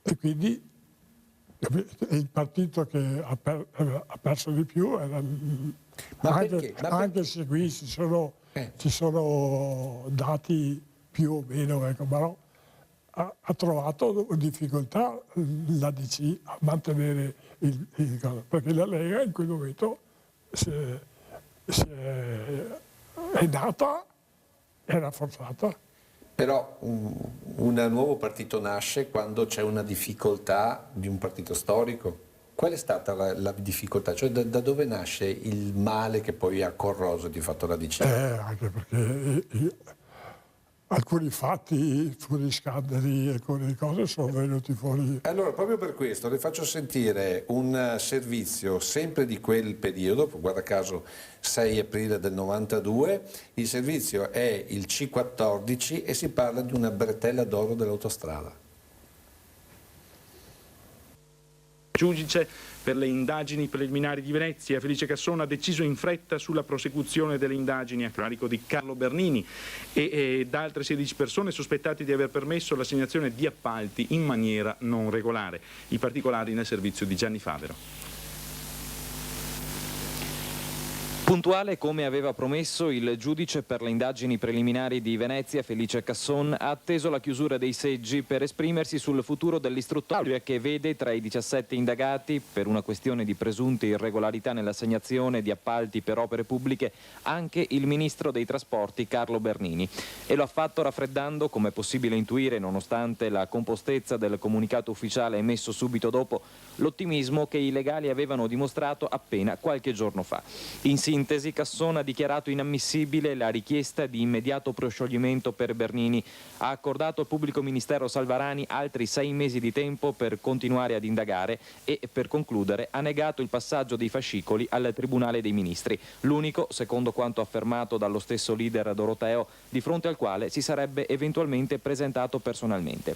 e quindi il partito che ha perso di più era anche se qui ci sono dati più o meno, ecco, ma ha trovato difficoltà la DC a mantenere perché la Lega in quel momento è nata e rafforzata. Però un nuovo partito nasce quando c'è una difficoltà di un partito storico. Qual è stata la difficoltà? Cioè da dove nasce il male che poi ha corroso di fatto la DC? Anche perché alcuni fatti, alcuni scandali, alcune cose sono venuti fuori. Allora, proprio per questo le faccio sentire un servizio sempre di quel periodo, guarda caso 6 aprile del 92, il servizio è il C14 e si parla di una bretella d'oro dell'autostrada. Giudice per le indagini preliminari di Venezia, Felice Casson, ha deciso in fretta sulla prosecuzione delle indagini a carico di Carlo Bernini e da altre 16 persone sospettate di aver permesso l'assegnazione di appalti in maniera non regolare. I particolari nel servizio di Gianni Favero. Puntuale come aveva promesso, il giudice per le indagini preliminari di Venezia, Felice Casson, ha atteso la chiusura dei seggi per esprimersi sul futuro dell'istruttoria che vede tra i 17 indagati, per una questione di presunte irregolarità nell'assegnazione di appalti per opere pubbliche, anche il ministro dei trasporti Carlo Bernini. E lo ha fatto raffreddando, come è possibile intuire nonostante la compostezza del comunicato ufficiale emesso subito dopo, l'ottimismo che i legali avevano dimostrato appena qualche giorno fa. In sintesi, Casson ha dichiarato inammissibile la richiesta di immediato proscioglimento per Bernini, ha accordato al pubblico ministero Salvarani altri 6 mesi di tempo per continuare ad indagare e, per concludere, ha negato il passaggio dei fascicoli al Tribunale dei Ministri, l'unico, secondo quanto affermato dallo stesso leader Doroteo, di fronte al quale si sarebbe eventualmente presentato personalmente.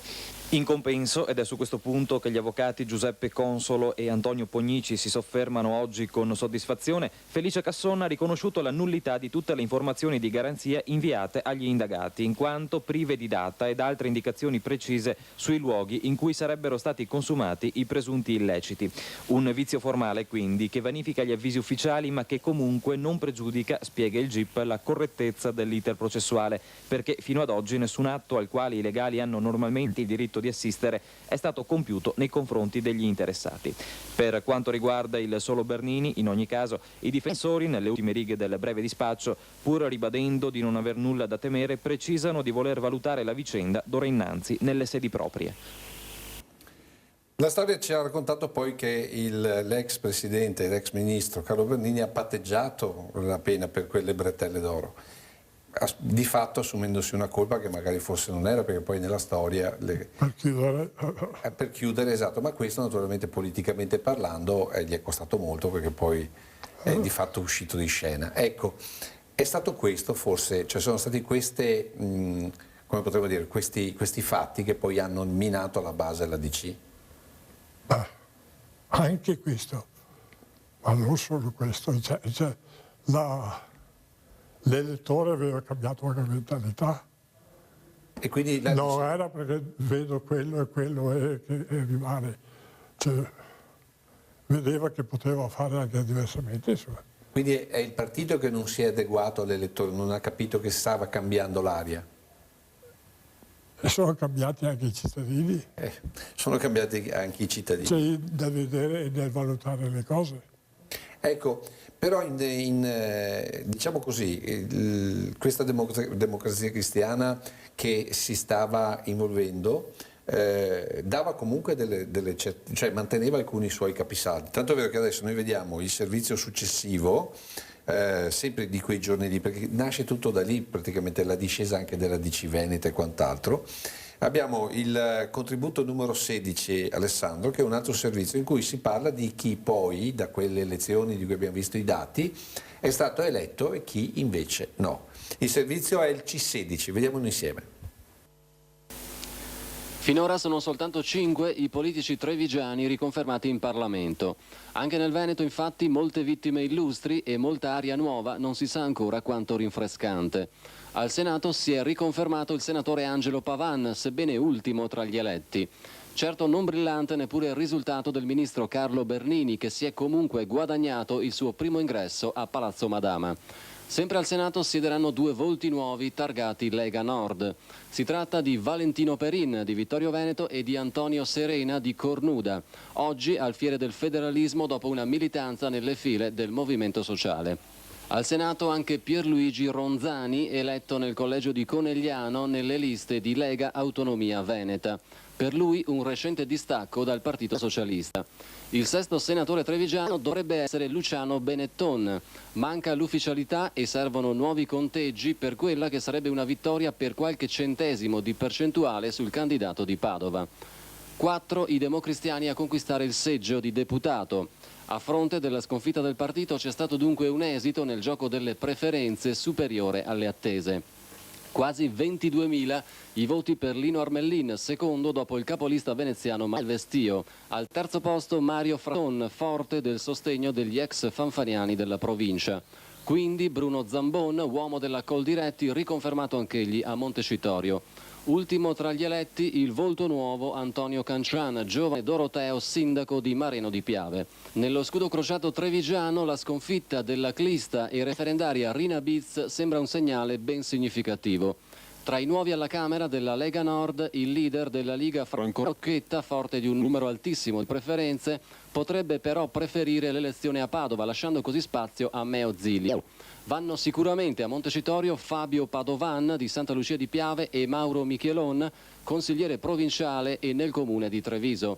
In compenso, ed è su questo punto che gli avvocati Giuseppe Consolo e Antonio Pognici si soffermano oggi con soddisfazione, Felice Casson ha riconosciuto la nullità di tutte le informazioni di garanzia inviate agli indagati, in quanto prive di data ed altre indicazioni precise sui luoghi in cui sarebbero stati consumati i presunti illeciti. Un vizio formale, quindi, che vanifica gli avvisi ufficiali ma che comunque non pregiudica, spiega il GIP, la correttezza dell'iter processuale, perché fino ad oggi nessun atto al quale i legali hanno normalmente il diritto di assistere è stato compiuto nei confronti degli interessati. Per quanto riguarda il solo Bernini, in ogni caso, i difensori, nelle ultime righe del breve dispaccio, pur ribadendo di non aver nulla da temere, precisano di voler valutare la vicenda d'ora innanzi nelle sedi proprie. La storia ci ha raccontato poi che l'ex presidente, l'ex ministro Carlo Bernini ha patteggiato la pena per quelle bretelle d'oro, di fatto assumendosi una colpa che magari forse non era, perché poi nella storia per chiudere, esatto, ma questo naturalmente politicamente parlando gli è costato molto, perché poi è di fatto uscito di scena. Ecco, è stato questo forse, cioè sono stati queste, come potremmo dire, questi fatti che poi hanno minato alla base la DC? Anche questo, ma non solo questo, l'elettore aveva cambiato la mentalità. E quindi non era perché vedo quello e quello e rimane. Cioè, vedeva che poteva fare anche diversamente. Insomma. Quindi è il partito che non si è adeguato all'elettore, non ha capito che stava cambiando l'aria? E sono cambiati anche i cittadini. Sono cambiati anche i cittadini. C'è da vedere e da valutare le cose. Ecco, però diciamo così, questa democrazia cristiana che si stava involvendo dava comunque cioè manteneva alcuni suoi capisaldi. Tanto è vero che adesso noi vediamo il servizio successivo, sempre di quei giorni lì, perché nasce tutto da lì, praticamente la discesa anche della DC Veneta e quant'altro. Abbiamo il contributo numero 16, Alessandro, che è un altro servizio in cui si parla di chi poi, da quelle elezioni di cui abbiamo visto i dati, è stato eletto e chi invece no. Il servizio è il C16, vediamolo insieme. Finora sono soltanto 5 i politici trevigiani riconfermati in Parlamento. Anche nel Veneto, infatti, molte vittime illustri e molta aria nuova, non si sa ancora quanto rinfrescante. Al Senato si è riconfermato il senatore Angelo Pavan, sebbene ultimo tra gli eletti. Certo non brillante neppure il risultato del ministro Carlo Bernini, che si è comunque guadagnato il suo primo ingresso a Palazzo Madama. Sempre al Senato siederanno 2 volti nuovi targati Lega Nord. Si tratta di Valentino Perin di Vittorio Veneto e di Antonio Serena di Cornuda, oggi al Fiere del Federalismo dopo una militanza nelle file del Movimento Sociale. Al Senato anche Pierluigi Ronzani, eletto nel collegio di Conegliano nelle liste di Lega Autonomia Veneta. Per lui un recente distacco dal Partito Socialista. Il sesto senatore trevigiano dovrebbe essere Luciano Benetton. Manca l'ufficialità e servono nuovi conteggi per quella che sarebbe una vittoria per qualche centesimo di percentuale sul candidato di Padova. 4 i democristiani a conquistare il seggio di deputato. A fronte della sconfitta del partito c'è stato dunque un esito nel gioco delle preferenze superiore alle attese. Quasi 22.000 i voti per Lino Armellin, secondo dopo il capolista veneziano Malvestio. Al terzo posto Mario Fraton, forte del sostegno degli ex fanfaniani della provincia. Quindi Bruno Zambon, uomo della Coldiretti, riconfermato anch'egli a Montecitorio. Ultimo tra gli eletti il volto nuovo Antonio Cancian, giovane doroteo sindaco di Mareno di Piave. Nello scudo crociato trevigiano la sconfitta della clista e referendaria Rina Biz sembra un segnale ben significativo. Tra i nuovi alla Camera della Lega Nord, il leader della Liga Franco Rocchetta, forte di un numero altissimo di preferenze, potrebbe però preferire l'elezione a Padova, lasciando così spazio a Meo Zilio. Vanno sicuramente a Montecitorio Fabio Padovan di Santa Lucia di Piave e Mauro Michelon, consigliere provinciale e nel comune di Treviso.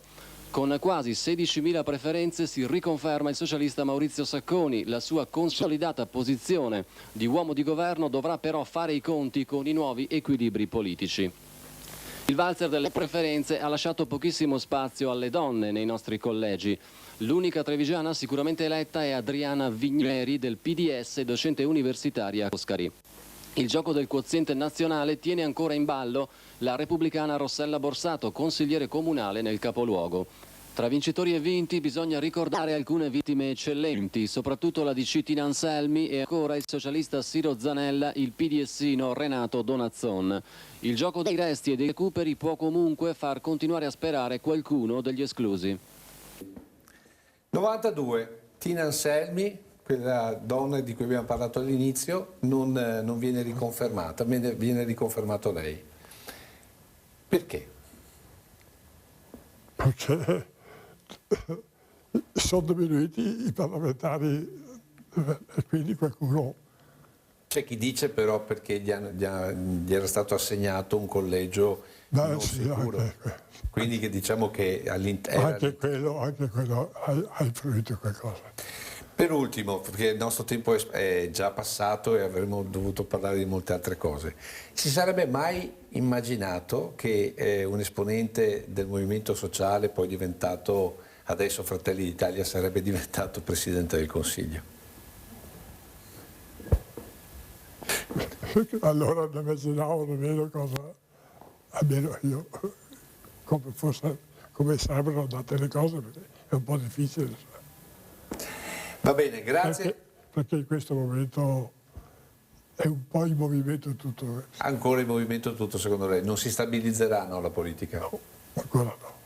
Con quasi 16.000 preferenze si riconferma il socialista Maurizio Sacconi. La sua consolidata posizione di uomo di governo dovrà però fare i conti con i nuovi equilibri politici. Il valzer delle preferenze ha lasciato pochissimo spazio alle donne nei nostri collegi. L'unica trevigiana sicuramente eletta è Adriana Vigneri del PDS, docente universitaria a Foscari. Il gioco del quoziente nazionale tiene ancora in ballo la repubblicana Rossella Borsato, consigliere comunale nel capoluogo. Tra vincitori e vinti bisogna ricordare alcune vittime eccellenti, soprattutto la DC Tina Anselmi e ancora il socialista Siro Zanella, il PDSino Renato Donazzon. Il gioco dei resti e dei recuperi può comunque far continuare a sperare qualcuno degli esclusi. 92, Tina Anselmi, quella donna di cui abbiamo parlato all'inizio, non viene riconfermata, viene riconfermato lei. Perché? Perché sono diminuiti i parlamentari e quindi qualcuno... C'è chi dice però perché gli era stato assegnato un collegio non sicuro. Quindi che diciamo che all'interno... Anche quello ha influito qualcosa. Per ultimo, perché il nostro tempo è già passato e avremmo dovuto parlare di molte altre cose, si sarebbe mai immaginato che un esponente del movimento sociale, poi diventato adesso Fratelli d'Italia, sarebbe diventato Presidente del Consiglio? Allora non immaginavo nemmeno cosa, almeno io, come sarebbero andate le cose, perché è un po' difficile. Va bene, grazie. Perché in questo momento è un po' il movimento tutto. Ancora il movimento tutto, secondo lei? Non si stabilizzerà, no, la politica? No, ancora no.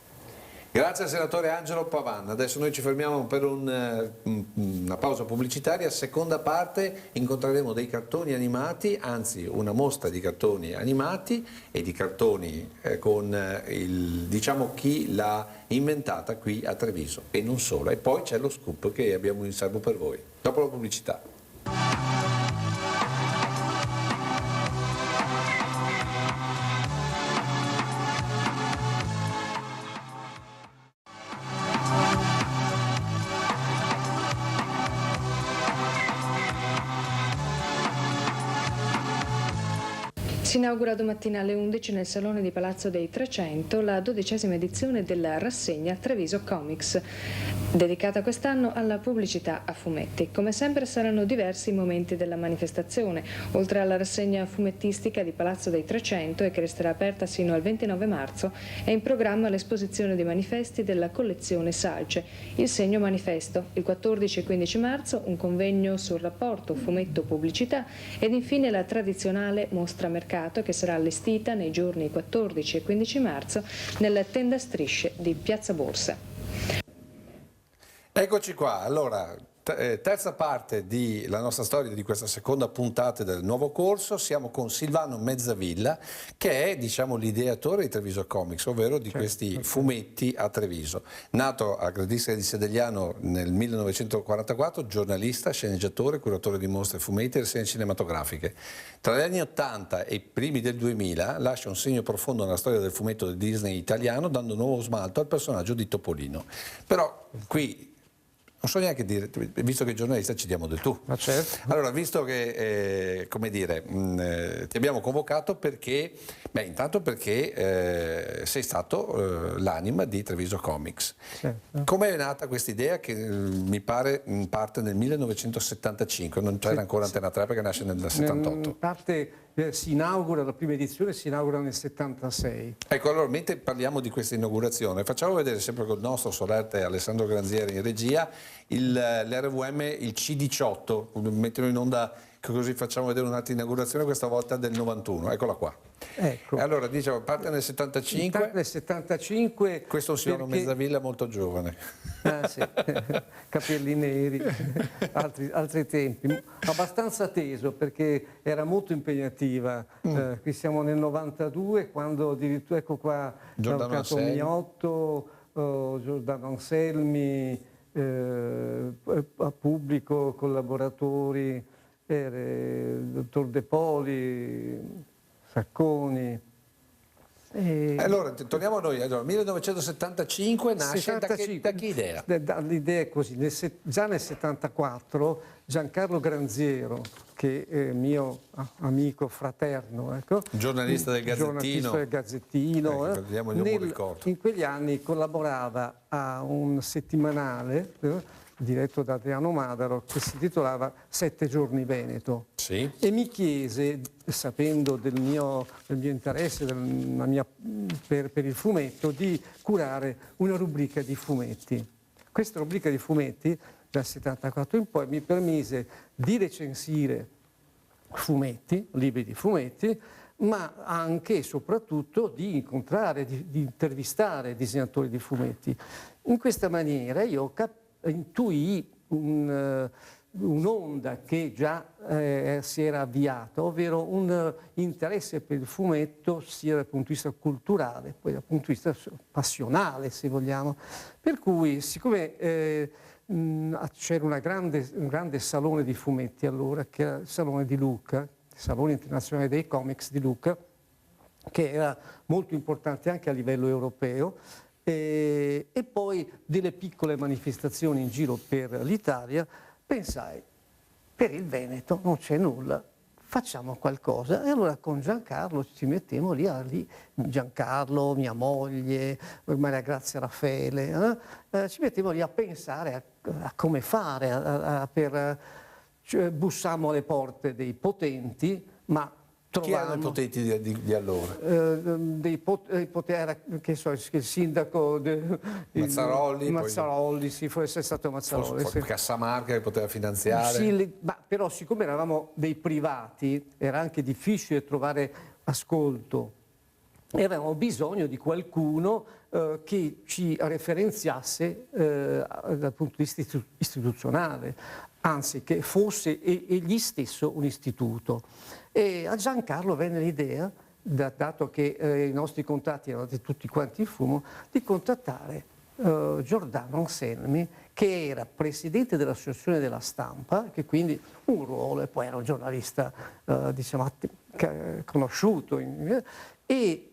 Grazie al senatore Angelo Pavan. Adesso noi ci fermiamo per una pausa pubblicitaria. Seconda parte incontreremo dei cartoni animati, anzi una mostra di cartoni animati e di cartoni con diciamo chi l'ha inventata qui a Treviso e non solo. E poi c'è lo scoop che abbiamo in serbo per voi. Dopo la pubblicità. Si inaugura domattina alle 11 nel Salone di Palazzo dei 300 la 12ª edizione della rassegna Treviso Comics, dedicata quest'anno alla pubblicità a fumetti. Come sempre saranno diversi i momenti della manifestazione. Oltre alla rassegna fumettistica di Palazzo dei 300 e che resterà aperta sino al 29 marzo, è in programma l'esposizione di manifesti della collezione Salce, il segno manifesto. Il 14 e 15 marzo un convegno sul rapporto fumetto-pubblicità ed infine la tradizionale mostra mercato che sarà allestita nei giorni 14 e 15 marzo nella tenda Strisce di Piazza Borsa. Eccoci qua, allora Terza parte della nostra storia, di questa seconda puntata del nuovo corso. Siamo con Silvano Mezzavilla, che è, diciamo, l'ideatore di Treviso Comics, ovvero di questi fumetti a Treviso. Nato a Gradisca di Sedegliano nel 1944, giornalista, sceneggiatore, curatore di mostre, fumetti e serie cinematografiche. Tra gli anni 80 e i primi del 2000 lascia un segno profondo nella storia del fumetto del Disney italiano, dando nuovo smalto al personaggio di Topolino. Però qui non so neanche dire, visto che è giornalista ci diamo del tu. Ma certo. Allora, visto che, come dire, ti abbiamo convocato perché, intanto perché sei stato l'anima di Treviso Comics. Certo. Come è nata questa idea che mi pare parte nel 1975, non c'era ancora Antena 3 perché nasce nel 78? Parte si inaugura, la prima edizione si inaugura nel 76. Ecco, allora mentre parliamo di questa inaugurazione facciamo vedere sempre col nostro solerte Alessandro Granzieri in regia l'RVM, il C18, metterlo in onda così facciamo vedere un'altra inaugurazione, questa volta del 91, eccola qua. Ecco. E allora diciamo, parte nel 75. Parte nel 75. Questo è un signor Mezzavilla molto giovane. Ah, sì. Capelli neri, altri tempi, abbastanza teso perché era molto impegnativa. Qui siamo nel 92 quando addirittura, ecco qua, Giordano Anselmi. Miotto, Giordano Anselmi, a pubblico, collaboratori, il dottor De Poli, Sacconi. Allora, torniamo a noi. Allora, 1975 nasce da che idea? L'idea è così, già nel 74 Giancarlo Granziero, che è mio amico fraterno, ecco, giornalista del Gazzettino, in quegli anni collaborava a un settimanale diretto da Adriano Madaro che si titolava 7 giorni Veneto. Sì. E mi chiese, sapendo del mio interesse per il fumetto, di curare una rubrica di fumetti. Questa rubrica di fumetti, dal 74 in poi, mi permise di recensire fumetti, libri di fumetti, ma anche e soprattutto di incontrare, di intervistare disegnatori di fumetti. In questa maniera io intuì un'onda che già si era avviata, ovvero un interesse per il fumetto sia dal punto di vista culturale, poi dal punto di vista passionale, se vogliamo. Per cui, siccome c'era un grande salone di fumetti allora, che era il Salone di Lucca, il Salone Internazionale dei Comics di Lucca, che era molto importante anche a livello europeo, e poi delle piccole manifestazioni in giro per l'Italia, pensai, per il Veneto non c'è nulla, facciamo qualcosa. E allora con Giancarlo ci mettiamo lì, Giancarlo, mia moglie, Maria Grazia Raffaele, ci mettiamo lì a pensare a come fare, cioè, bussammo alle porte dei potenti, ma chi erano i potenti di allora? Era, che so, il sindaco Mazzarolli, sì, forse è stato Mazzarolli. Sì. Cassamarca che poteva finanziare. Sì, però siccome eravamo dei privati era anche difficile trovare ascolto. E avevamo bisogno di qualcuno che ci referenziasse dal punto di vista istituzionale, anzi che fosse egli stesso un istituto. E a Giancarlo venne l'idea, dato che i nostri contatti erano tutti quanti in fumo, di contattare Giordano Anselmi, che era presidente dell'Associazione della Stampa, che quindi un ruolo, e poi era un giornalista diciamo, conosciuto, e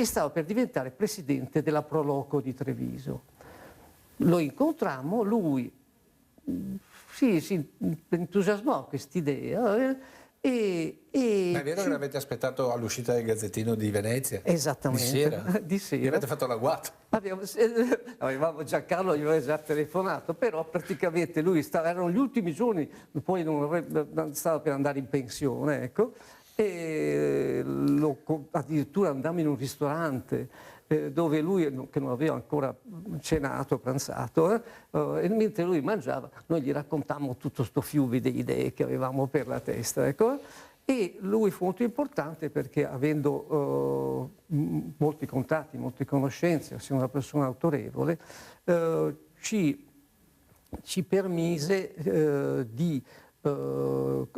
stava per diventare presidente della Proloco di Treviso. Lo incontrammo, lui si entusiasmò a quest'idea. Ma è vero che l'avete aspettato all'uscita del Gazzettino di Venezia? Esattamente. Di sera? Gli avete fatto l'agguato? Giancarlo gli aveva già telefonato, però praticamente lui erano gli ultimi giorni, poi stava per andare in pensione, ecco, e addirittura andammo in un ristorante dove lui, che non aveva ancora cenato, pranzato, e mentre lui mangiava noi gli raccontammo tutto sto fiume di idee che avevamo per la testa, ecco. E lui fu molto importante perché, avendo molti contatti, molte conoscenze, essendo una persona autorevole, ci permise di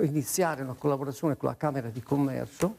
iniziare una collaborazione con la Camera di Commercio.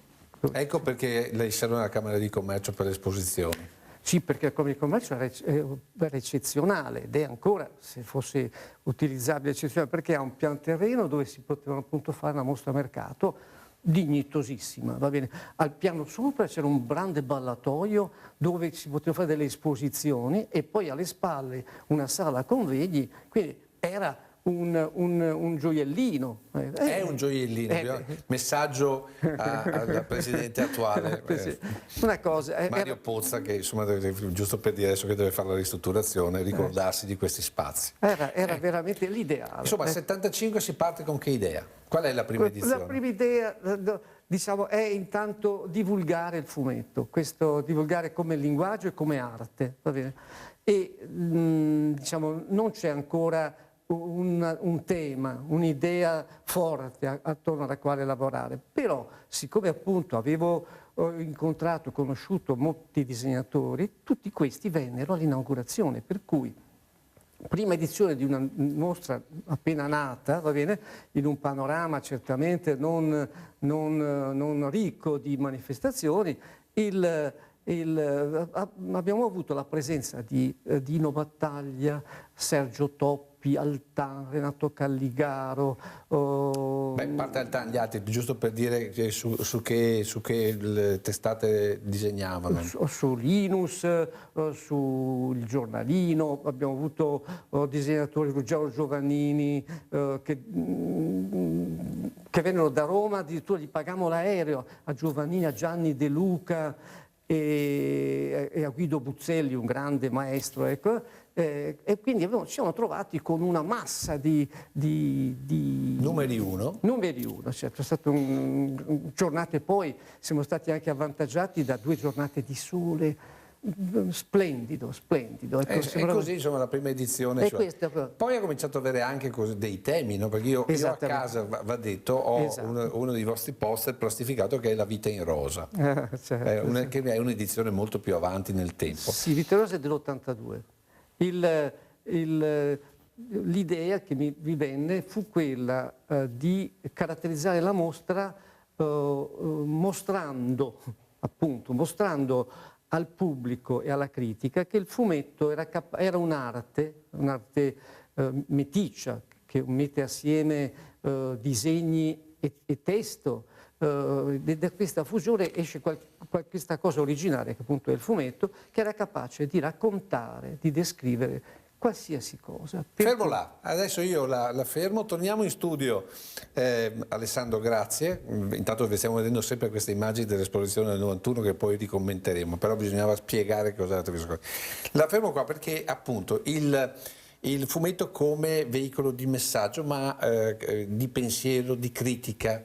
Ecco perché lei serve alla Camera di Commercio per le esposizioni. Sì, perché la Camera di Commercio era eccezionale ed è ancora, se fosse utilizzabile, eccezionale, perché ha un pian terreno dove si potevano appunto fare una mostra mercato dignitosissima, va bene. Al piano sopra c'era un grande ballatoio dove si potevano fare delle esposizioni e poi alle spalle una sala convegni, quindi era un gioiellino. È un gioiellino, messaggio al presidente attuale. Sì. Una cosa, Mario Pozza, che insomma, giusto per dire adesso che deve fare la ristrutturazione, ricordarsi di questi spazi. Era veramente l'ideale. Insomma, al 75 si parte con che idea? Qual è la prima edizione? La prima idea, diciamo, è intanto divulgare il fumetto, questo divulgare come linguaggio e come arte, va bene? E diciamo, non c'è ancora un tema, un'idea forte attorno alla quale lavorare, però siccome appunto avevo conosciuto molti disegnatori, tutti questi vennero all'inaugurazione, per cui prima edizione di una mostra appena nata, va bene, in un panorama certamente non ricco di manifestazioni, abbiamo avuto la presenza di Dino Battaglia, Sergio Toppi, Altan, Renato Calligaro. Parte Altan, gli altri, giusto per dire che su che testate disegnavano. Su Linus, sul Giornalino, abbiamo avuto disegnatori, Ruggero Giovannini, che vennero da Roma, addirittura gli pagammo l'aereo a Giovannini, a Gianni De Luca e a Guido Buzzelli, un grande maestro, ecco, e quindi ci siamo trovati con una massa di numeri uno, certo, è stato giornate, poi siamo stati anche avvantaggiati da 2 giornate di sole, splendido. Ecco, e così insomma la prima edizione. Poi ha cominciato ad avere anche a temi, no? Perché io a casa, va detto, ho uno dei vostri poster plastificato che è La vita in rosa, certo. Che è un'edizione molto più avanti nel tempo. Sì, Vita in rosa è dell'82. L'idea che mi venne fu quella di caratterizzare la mostra mostrando al pubblico e alla critica che il fumetto era un'arte meticcia, che mette assieme disegni e testo. Da questa fusione esce questa cosa originaria, che appunto è il fumetto, che era capace di raccontare, di descrivere qualsiasi cosa. Fermo là, adesso io la fermo, torniamo in studio. Alessandro, grazie. Intanto vi stiamo vedendo sempre queste immagini dell'esposizione del 91 che poi ricommenteremo, però bisognava spiegare cosa era questa cosa. La fermo qua perché appunto il fumetto come veicolo di messaggio, ma di pensiero, di critica,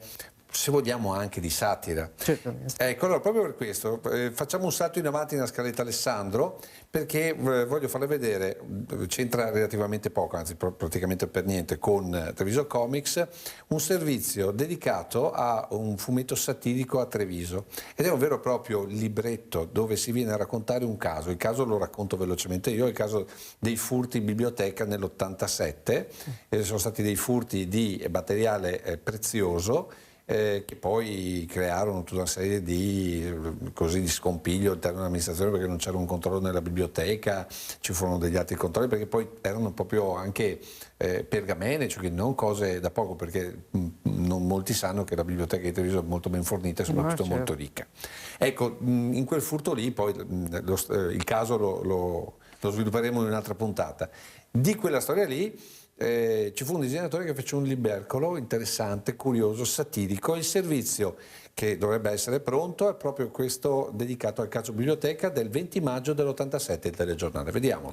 se vogliamo anche di satira. Certamente. Ecco, allora proprio per questo facciamo un salto in avanti nella scaletta, Alessandro, perché voglio farle vedere, c'entra relativamente poco, anzi praticamente per niente, con Treviso Comics, un servizio dedicato a un fumetto satirico a Treviso, ed è un vero e proprio libretto dove si viene a raccontare un caso. Il caso lo racconto velocemente io, il caso dei furti in biblioteca nell'87, sono stati dei furti di materiale prezioso, che poi crearono tutta una serie di scompiglio all'interno dell'amministrazione, perché non c'era un controllo nella biblioteca, ci furono degli altri controlli, perché poi erano proprio anche pergamene, cioè non cose da poco, perché non molti sanno che la biblioteca di Treviso è molto ben fornita e soprattutto molto ricca. Ecco, in quel furto lì poi il caso lo svilupperemo in un'altra puntata. Di quella storia lì ci fu un disegnatore che fece un libercolo interessante, curioso, satirico. Il servizio che dovrebbe essere pronto è proprio questo dedicato al caso biblioteca del 20 maggio dell'87, il telegiornale. Vediamo.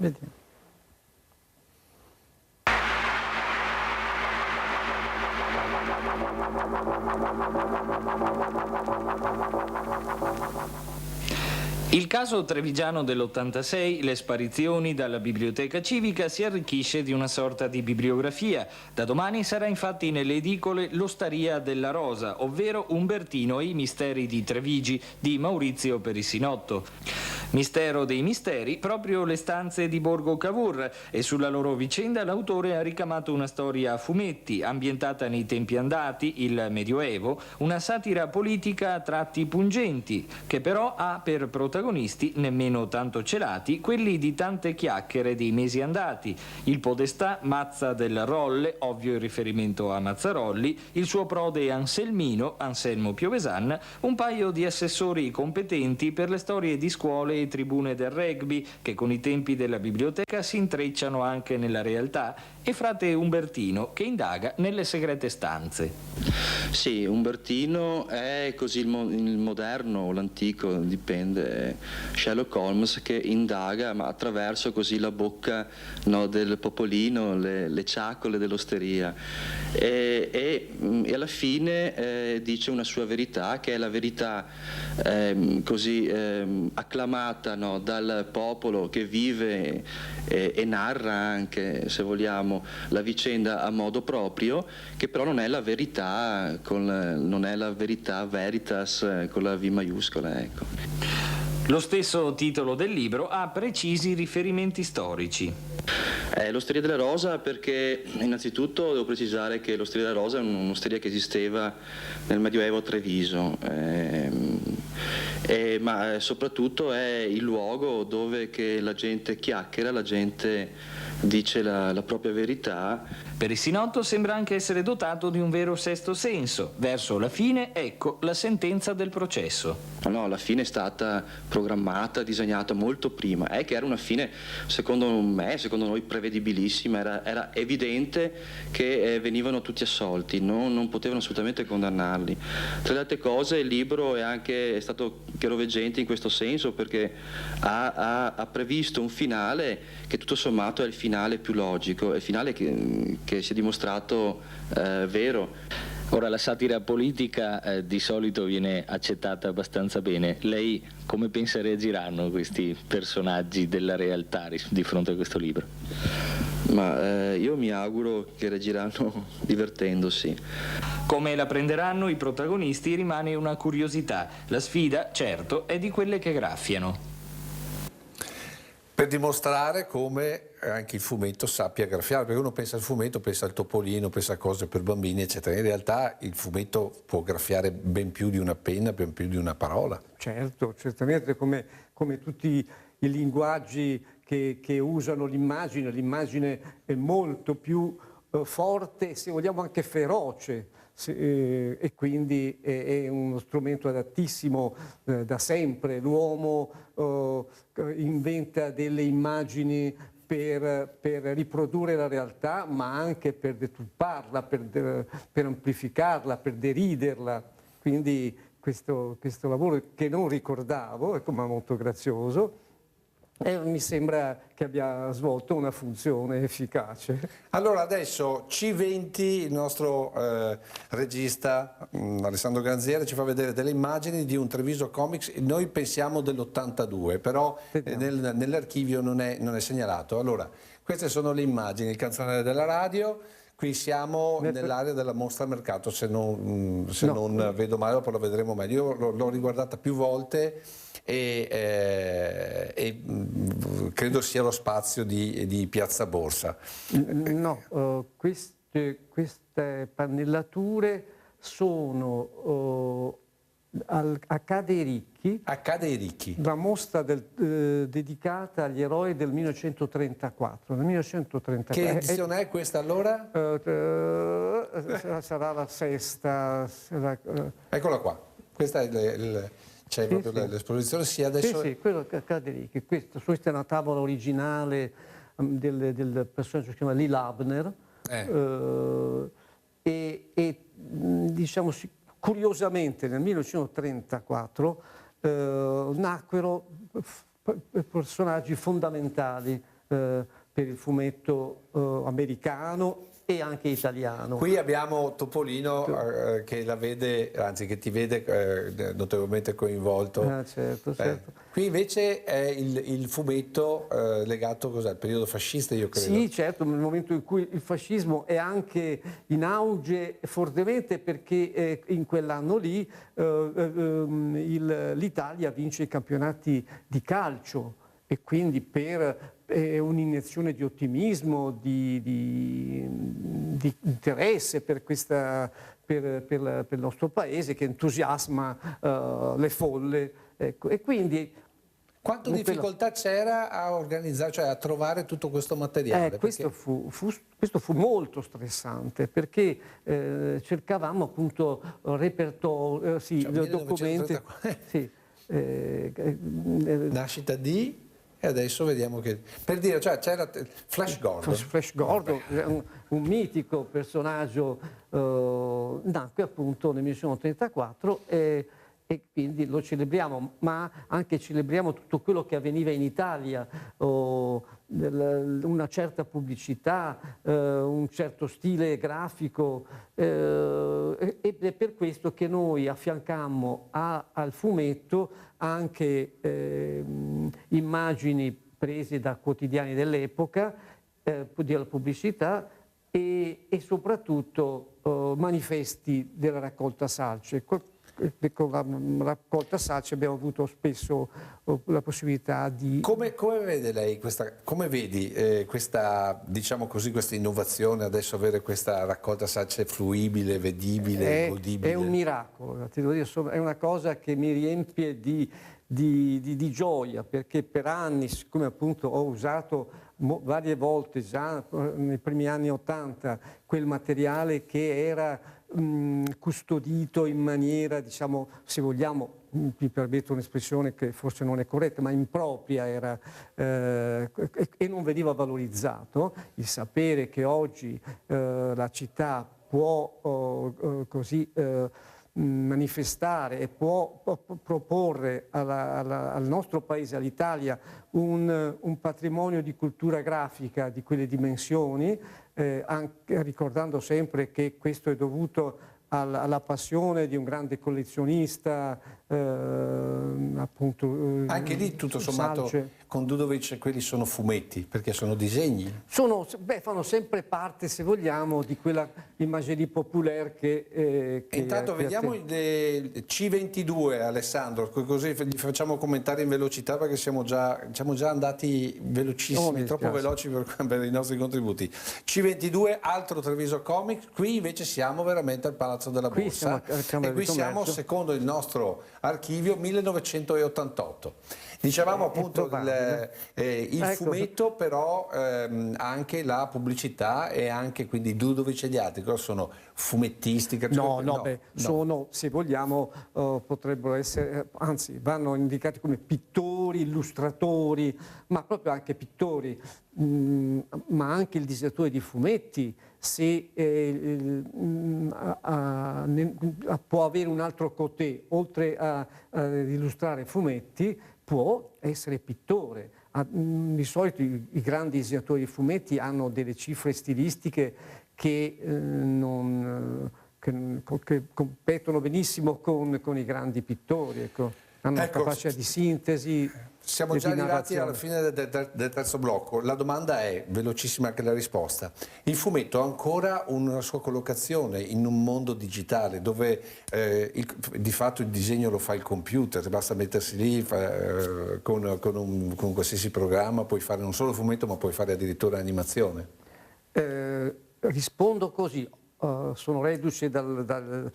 Il caso trevigiano dell'86, le sparizioni dalla biblioteca civica, si arricchisce di una sorta di bibliografia. Da domani sarà infatti nelle edicole L'Ostaria della Rosa, ovvero Umbertino e i misteri di Trevigi di Maurizio Perissinotto. Mistero dei misteri, proprio le stanze di Borgo Cavour, e sulla loro vicenda l'autore ha ricamato una storia a fumetti, ambientata nei tempi andati, il Medioevo, una satira politica a tratti pungenti, che però ha per protagonisti, nemmeno tanto celati, quelli di tante chiacchiere dei mesi andati: il podestà Mazza del Rolle, ovvio il riferimento a Mazzarolli, il suo prode Anselmino, Anselmo Piovesan, un paio di assessori competenti per le storie di scuole e tribune del rugby, che con i tempi della biblioteca si intrecciano anche nella realtà, e frate Umbertino, che indaga nelle segrete stanze. Sì, Umbertino è così il moderno o l'antico, dipende, Sherlock Holmes, che indaga, ma attraverso così la bocca, no, del popolino, le ciacole dell'osteria, e alla fine dice una sua verità, che è la verità così acclamata, no, dal popolo che vive e narra anche, se vogliamo, la vicenda a modo proprio, che però non è la verità, non è la verità veritas con la V maiuscola, ecco. Lo stesso titolo del libro ha precisi riferimenti storici. L'Osteria della Rosa, perché innanzitutto devo precisare che l'Osteria della Rosa è un'osteria che esisteva nel Medioevo a Treviso, ma soprattutto è il luogo dove che la gente chiacchiera, la gente dice la propria verità. Perissinotto sembra anche essere dotato di un vero sesto senso. Verso la fine, ecco la sentenza del processo. No, la fine è stata programmata, disegnata molto prima. È che era una fine, secondo me, secondo noi, prevedibilissima. Era evidente che venivano tutti assolti, non potevano assolutamente condannarli. Tra le altre cose, il libro è stato chiaroveggente in questo senso, perché ha previsto un finale che tutto sommato è il finale più logico, è il finale che si è dimostrato vero. Ora, la satira politica di solito viene accettata abbastanza bene. Lei come pensa reagiranno questi personaggi della realtà di fronte a questo libro? Ma io mi auguro che reagiranno divertendosi. Come la prenderanno i protagonisti rimane una curiosità. La sfida, certo, è di quelle che graffiano. Per dimostrare come anche il fumetto sappia graffiare, perché uno pensa al fumetto, pensa al topolino, pensa a cose per bambini, eccetera. In realtà il fumetto può graffiare ben più di una penna, ben più di una parola. Certo, certamente, come tutti i linguaggi che usano l'immagine è molto più forte, se vogliamo anche feroce, e quindi è uno strumento adattissimo da sempre. L'uomo inventa delle immagini per riprodurre la realtà, ma anche per deturparla, per amplificarla, per deriderla. Quindi questo lavoro che non ricordavo, ma molto grazioso, mi sembra che abbia svolto una funzione efficace. Allora adesso C20, il nostro regista Alessandro Granzieri, ci fa vedere delle immagini di un Treviso Comics. Noi pensiamo dell'82, però nell'archivio non è segnalato. Allora, queste sono le immagini, il canzoniere della radio. Qui siamo nell'area della mostra mercato, se non vedo male, dopo lo vedremo meglio. Io l'ho riguardata più volte e credo sia lo spazio di Piazza Borsa. No, queste pannellature sono Accade ai Ricchi. Accade ai Ricchi. La mostra dedicata agli eroi del 1934. Nel 1934. Che edizione è questa allora? Sarà la sesta. Eccola qua. Questa è c'è proprio l'esposizione. Sì, adesso... Sì, quello che Accade ai Ricchi. Questa è una tavola originale del personaggio che si chiama Lee Labner. Diciamo, curiosamente nel 1934 nacquero personaggi fondamentali per il fumetto americano e anche italiano. Qui abbiamo Topolino che la vede, anzi che ti vede notevolmente coinvolto. Certo, certo. Qui invece è il fumetto legato al periodo fascista, io credo. Sì, certo, nel momento in cui il fascismo è anche in auge fortemente, perché in quell'anno lì l'Italia vince i campionati di calcio e quindi per un'iniezione di ottimismo, di interesse per il nostro paese che entusiasma le folle. Ecco. E quindi quanto difficoltà c'era a organizzare, cioè a trovare tutto questo materiale? Questo fu molto stressante, perché cercavamo appunto repertorio, documenti. Nascita di... E adesso vediamo che... Per dire, cioè c'era Flash Gordon. Flash Gordon, un mitico personaggio, nacque appunto nel 1934 e quindi lo celebriamo, ma anche celebriamo tutto quello che avveniva in Italia, una certa pubblicità, un certo stile grafico, ed è per questo che noi affiancammo al fumetto anche immagini prese da quotidiani dell'epoca, della pubblicità e soprattutto manifesti della raccolta Salce. Con la raccolta Salce abbiamo avuto spesso la possibilità di... Come vede lei come vedi questa, diciamo così, questa innovazione, adesso avere questa raccolta Salce fruibile, vedibile, godibile? È un miracolo, ti devo dire, è una cosa che mi riempie di gioia, perché per anni, siccome appunto ho usato varie volte già nei primi anni '80 quel materiale che era custodito in maniera, diciamo, se vogliamo, mi permetto un'espressione che forse non è corretta, ma impropria era, e non veniva valorizzato, il sapere che oggi la città può così manifestare e può proporre al nostro paese, all'Italia, un patrimonio di cultura grafica di quelle dimensioni, anche ricordando sempre che questo è dovuto alla passione di un grande collezionista, appunto. Anche lì tutto sommato Salce. Con Dudovic quelli sono fumetti, perché sono disegni. Fanno sempre parte, se vogliamo, di quella imagerie popolare che intanto vediamo il C22, Alessandro, così gli facciamo commentare in velocità, perché siamo già andati velocissimi, troppo veloci per i nostri contributi. C22, altro Treviso Comics, qui invece siamo veramente al Palazzo della Borsa e qui siamo, secondo il nostro archivio, 1988. Dicevamo appunto il fumetto, però anche la pubblicità e anche quindi Dudovic e gli altri, sono fumettisti? Sono, se vogliamo, potrebbero essere, anzi vanno indicati come pittori, illustratori, ma proprio anche pittori, ma anche il disegnatore di fumetti, se può avere un altro côté, oltre a illustrare fumetti, può essere pittore. Di solito i grandi disegnatori di fumetti hanno delle cifre stilistiche che competono benissimo con i grandi pittori. Ecco. Hanno una capacità di sintesi. Siamo già arrivati alla fine del terzo blocco. La domanda è, velocissima anche la risposta, il fumetto ha ancora una sua collocazione in un mondo digitale dove di fatto il disegno lo fa il computer, basta mettersi lì con qualsiasi programma, puoi fare non solo fumetto ma puoi fare addirittura animazione? Rispondo così, sono reduce dalla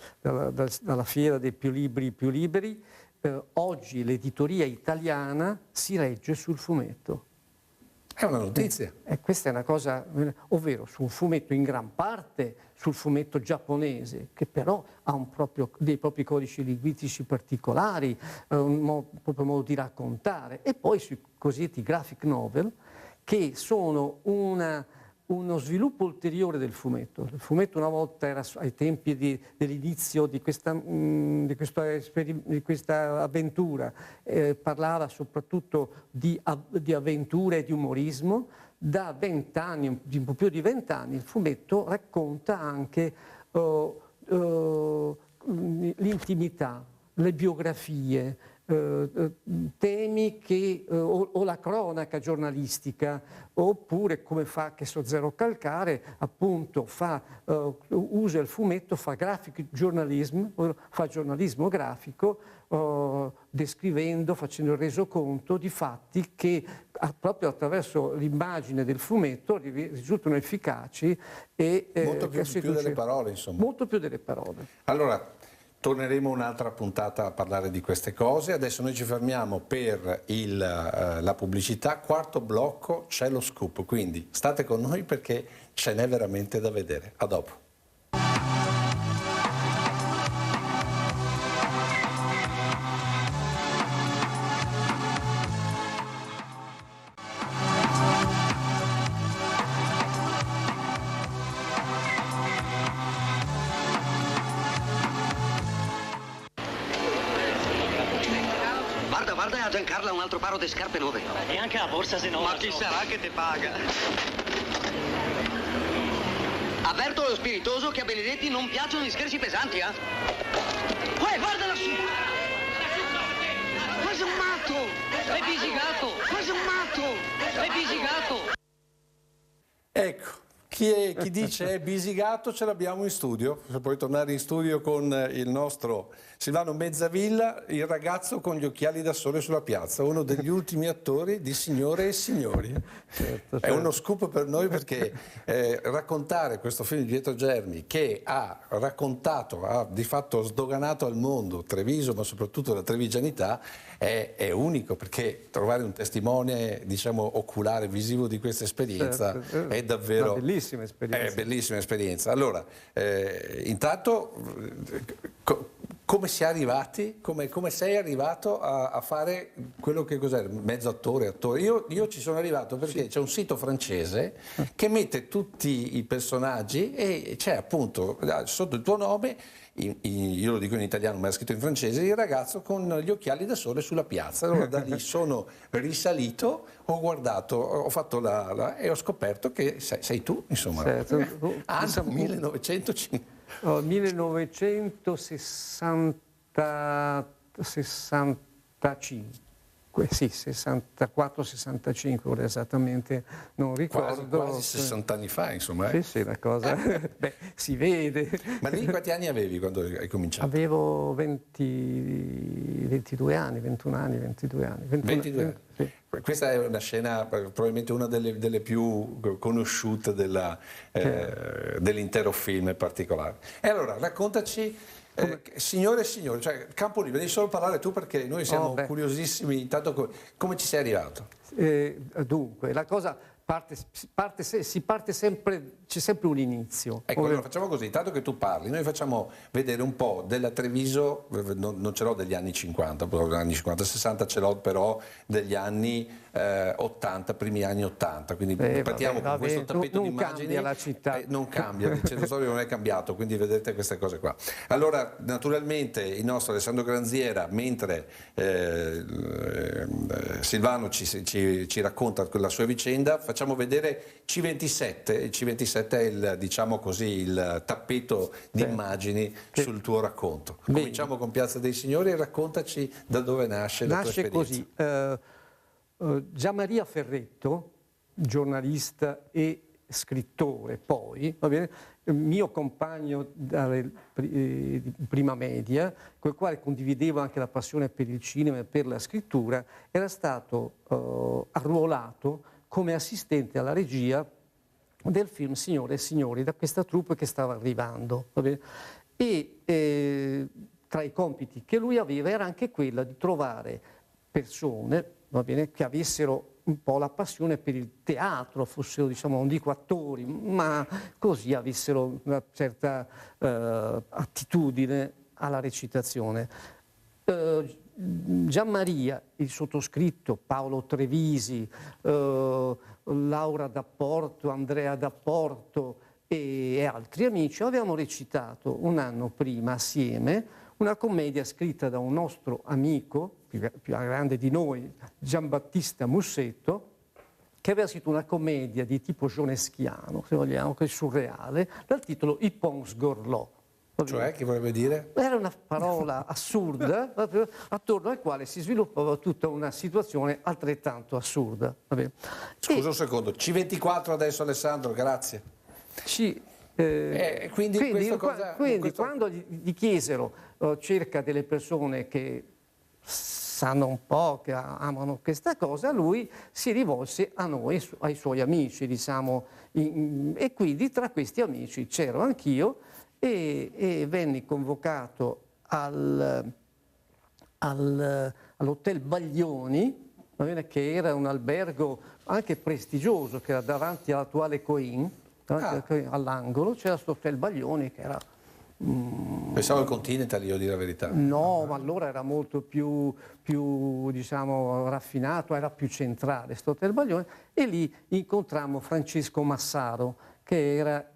fiera dei più liberi. Oggi l'editoria italiana si regge sul fumetto. È una notizia. Questa è una cosa, ovvero su un fumetto in gran parte sul fumetto giapponese, che però ha dei propri codici linguistici particolari, un proprio modo di raccontare, e poi sui cosiddetti graphic novel, che sono uno sviluppo ulteriore del fumetto. Il fumetto una volta era ai tempi dell'inizio di questa avventura, parlava soprattutto di avventura e di umorismo, da 20 anni, un po' più di 20 anni, il fumetto racconta anche l'intimità, le biografie, temi che, o la cronaca giornalistica, oppure come fa Zero Calcare, appunto usa il fumetto, fa graphic journalism, fa giornalismo grafico, descrivendo, facendo il resoconto di fatti che proprio attraverso l'immagine del fumetto risultano efficaci e molto più delle parole, insomma. Molto più delle parole. Allora, torneremo un'altra puntata a parlare di queste cose. Adesso noi ci fermiamo per la pubblicità. Quarto blocco c'è lo scoop, quindi state con noi perché ce n'è veramente da vedere. A dopo. Guarda a Giancarla un altro paro di scarpe nuove. E anche la borsa se no. Ma chi sarà che te paga? Avverto lo spiritoso che a Benedetti non piacciono gli scherzi pesanti, eh? Guarda lassù! Ma sei un matto! Sei bisigato! Ma sei un matto! Sei bisigato! Ecco. Chi dice è bisigato ce l'abbiamo in studio, se puoi tornare in studio con il nostro Silvano Mezzavilla, il ragazzo con gli occhiali da sole sulla piazza, uno degli ultimi attori di Signore e Signori. Certo. È uno scoop per noi perché raccontare questo film di Pietro Germi che ha raccontato, ha di fatto sdoganato al mondo Treviso ma soprattutto la trevigianità è unico, perché trovare un testimone diciamo oculare, visivo di questa esperienza è davvero una bellissima esperienza. Bellissima esperienza. Allora, intanto come si è arrivati? Come sei arrivato a fare quello che cos'è? Mezzo attore? Io ci sono arrivato perché c'è un sito francese che mette tutti i personaggi e c'è appunto sotto il tuo nome, io lo dico in italiano ma è scritto in francese, il ragazzo con gli occhiali da sole sulla piazza. Allora da lì sono risalito, ho guardato, ho fatto e ho scoperto che sei tu, insomma. Certo. Anno 1905. 1965, sì, 64-65, ora esattamente non ricordo. Quasi 60 anni fa, insomma. Sì, una cosa, beh, si vede. Ma lì quanti anni avevi quando hai cominciato? Avevo 22 anni, 21 anni, 22 anni. 22 anni. Sì. Questa è una scena, probabilmente una delle più conosciute dell'intero film in particolare. E allora, raccontaci, signore e signori, cioè Campolillo, devi solo parlare tu perché noi siamo curiosissimi, intanto come ci sei arrivato? Dunque, la cosa si parte sempre, c'è sempre un inizio. Ecco, allora facciamo così, intanto che tu parli, noi facciamo vedere un po' della Treviso, non ce l'ho degli anni 50, anni 50-60 ce l'ho però degli anni 80, primi anni 80, quindi partiamo con questo tappeto di immagini. Non cambia la città. Non cambia, il centro storico non è cambiato, quindi vedete queste cose qua. Allora, naturalmente il nostro Alessandro Granziera, mentre Silvano ci racconta la sua vicenda, facciamo vedere C27. Il C27 è diciamo così, il tappeto di immagini sul tuo racconto. Cominciamo con Piazza dei Signori e raccontaci da dove nasce la tua esperienza. Nasce così. Gianmaria Ferretto, giornalista e scrittore poi, va bene, mio compagno di prima media, con il quale condividevo anche la passione per il cinema e per la scrittura, era stato arruolato come assistente alla regia del film Signore e Signori da questa troupe che stava arrivando. Va bene? E tra i compiti che lui aveva era anche quella di trovare persone, va bene, che avessero un po' la passione per il teatro, fossero, diciamo, non dico attori, ma così avessero una certa attitudine alla recitazione. Gianmaria, il sottoscritto, Paolo Trevisi, Laura D'Apporto, Andrea D'Apporto e altri amici avevamo recitato un anno prima assieme una commedia scritta da un nostro amico, più grande di noi, Giambattista Mussetto, che aveva scritto una commedia di tipo ioneschiano, se vogliamo, che è surreale, dal titolo I Pons Gorlò. Cioè, che vorrebbe dire? Era una parola assurda attorno al quale si sviluppava tutta una situazione altrettanto assurda. Scusa un secondo, C24 adesso Alessandro, grazie. Quindi quando gli chiesero cerca delle persone che sanno un po', che amano questa cosa, lui si rivolse a noi, ai suoi amici, diciamo, e quindi tra questi amici c'ero anch'io e venni convocato all'Hotel Baglioni, che era un albergo anche prestigioso, che era davanti all'attuale Coin, all'angolo, c'era questo Hotel Baglioni che era... Pensavo al Continental, io dire la verità. No, ma allora era molto più diciamo, raffinato, era più centrale questo Hotel Baglioni, e lì incontrammo Francesco Massaro, che era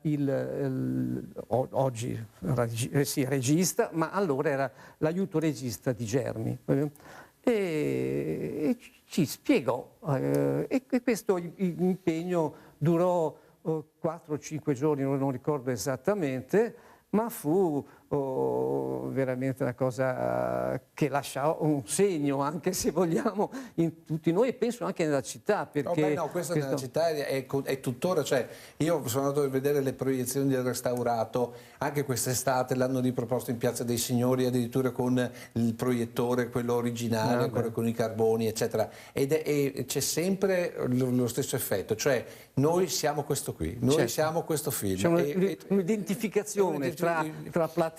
oggi regista, ma allora era l'aiuto regista di Germi. E ci spiegò, e questo impegno durò 4-5 giorni, non ricordo esattamente, ma fu veramente una cosa che lascia un segno, anche se vogliamo, in tutti noi, e penso anche nella città. Perché questa nella città è tuttora, cioè io sono andato a vedere le proiezioni del restaurato, anche quest'estate l'hanno riproposto in Piazza dei Signori, addirittura con il proiettore, quello originale, ancora con i carboni, eccetera, e c'è sempre lo stesso effetto, cioè noi siamo questo qui, noi siamo questo film. C'è un'identificazione tra platea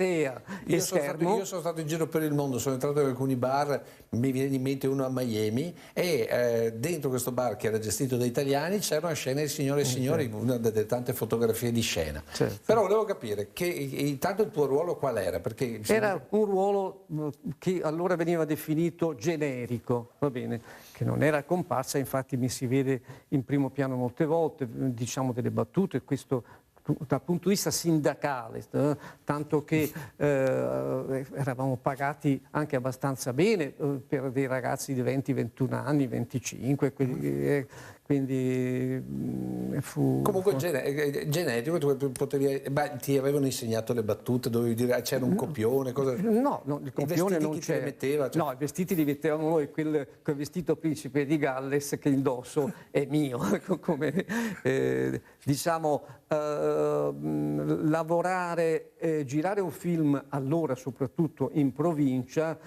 e schermo. Io sono stato in giro per il mondo, sono entrato in alcuni bar, mi viene in mente uno a Miami, e dentro questo bar, che era gestito da italiani, c'era una scena di Signore e Signori, una delle tante fotografie di scena. Però volevo capire che intanto il tuo ruolo qual era? Perché era un ruolo che allora veniva definito generico, va bene, che non era comparsa, infatti mi si vede in primo piano molte volte, diciamo delle battute, questo dal punto di vista sindacale, tanto che eravamo pagati anche abbastanza bene per dei ragazzi di 20-21 anni, 25, quindi fu... Comunque genetico, tu potevi, ti avevano insegnato le battute, dovevi dire c'era un copione, cosa... No, il copione non c'era. Metteva, cioè... No, i vestiti li mettevamo noi, quel vestito principe di Galles che indosso è mio, come diciamo lavorare, girare un film allora soprattutto in provincia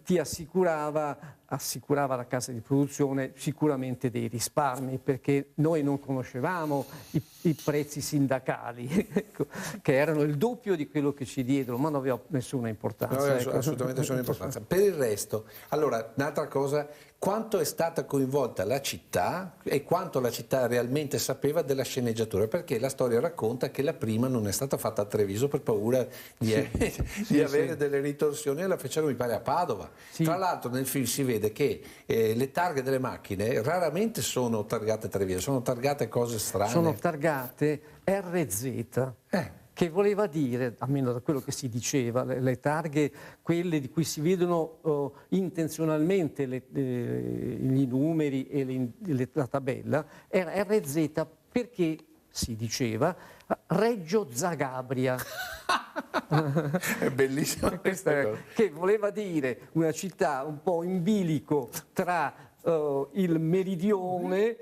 ti assicurava la casa di produzione sicuramente dei risparmi, perché noi non conoscevamo i prezzi sindacali, che erano il doppio di quello che ci diedero, ma non aveva nessuna importanza. No, assolutamente nessuna importanza. Per il resto, allora, un'altra cosa, quanto è stata coinvolta la città e quanto la città realmente sapeva della sceneggiatura, perché la storia racconta che la prima non è stata fatta a Treviso per paura di avere delle ritorsioni, e la fecero mi pare a Padova. Tra l'altro nel film si vede che le targhe delle macchine raramente sono targate Treviso, sono targate cose strane. Sono targate RZ. Che voleva dire, almeno da quello che si diceva, le targhe, quelle di cui si vedono intenzionalmente i numeri e la tabella, era RZ perché, si diceva, Reggio Zagabria. È bellissima questa cosa. Che voleva dire una città un po' in bilico tra il meridione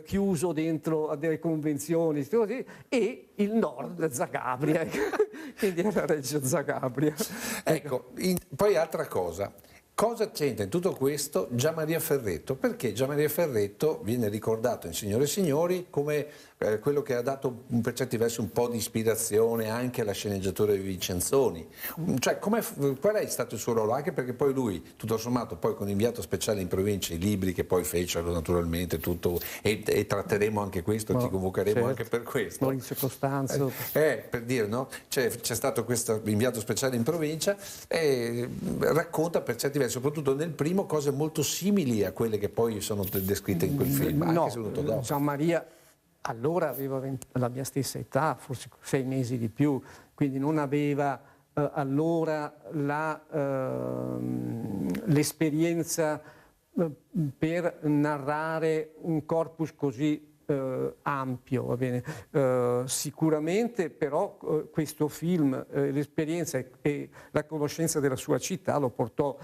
chiuso dentro a delle convenzioni e il nord, Zagabria, quindi era Reggio Zagabria. Ecco, poi altra cosa c'entra in tutto questo Gianmaria Ferretto? Perché Gianmaria Ferretto viene ricordato in Signore e Signori come quello che ha dato per certi versi un po' di ispirazione anche alla sceneggiatura di Vincenzoni. Cioè, qual è stato il suo ruolo? Anche perché poi lui, tutto sommato, poi con Inviato Speciale in Provincia, i libri che poi fecero naturalmente tutto, e tratteremo anche questo, ti convocheremo anche per questo. Maurizio Costanzo. Per dire, no? C'è stato questo Inviato Speciale in Provincia e racconta per certi versi, soprattutto nel primo, cose molto simili a quelle che poi sono descritte in quel film, anche se venuto dopo. Gianmaria allora aveva la mia stessa età, forse 6 mesi di più, quindi non aveva allora l'esperienza per narrare un corpus così ampio, va bene. Sicuramente però questo film, l'esperienza e la conoscenza della sua città lo portò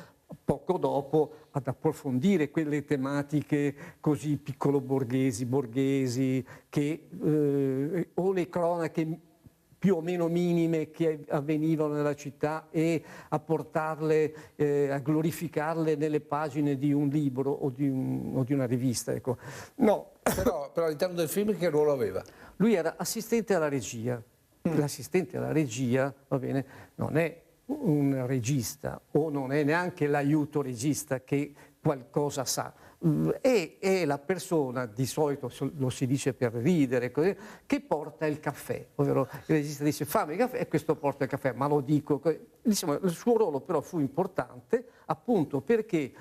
poco dopo ad approfondire quelle tematiche così piccolo-borghesi, o le cronache più o meno minime che avvenivano nella città, e a portarle, a glorificarle nelle pagine di un libro o di una rivista. Ecco. No. Però all'interno del film che ruolo aveva? Lui era assistente alla regia. L'assistente alla regia, va bene, non è un regista o non è neanche l'aiuto regista che qualcosa sa. È la persona, di solito lo si dice per ridere, che porta il caffè, ovvero il regista dice fammi il caffè e questo porta il caffè, ma lo dico. Diciamo, il suo ruolo però fu importante appunto perché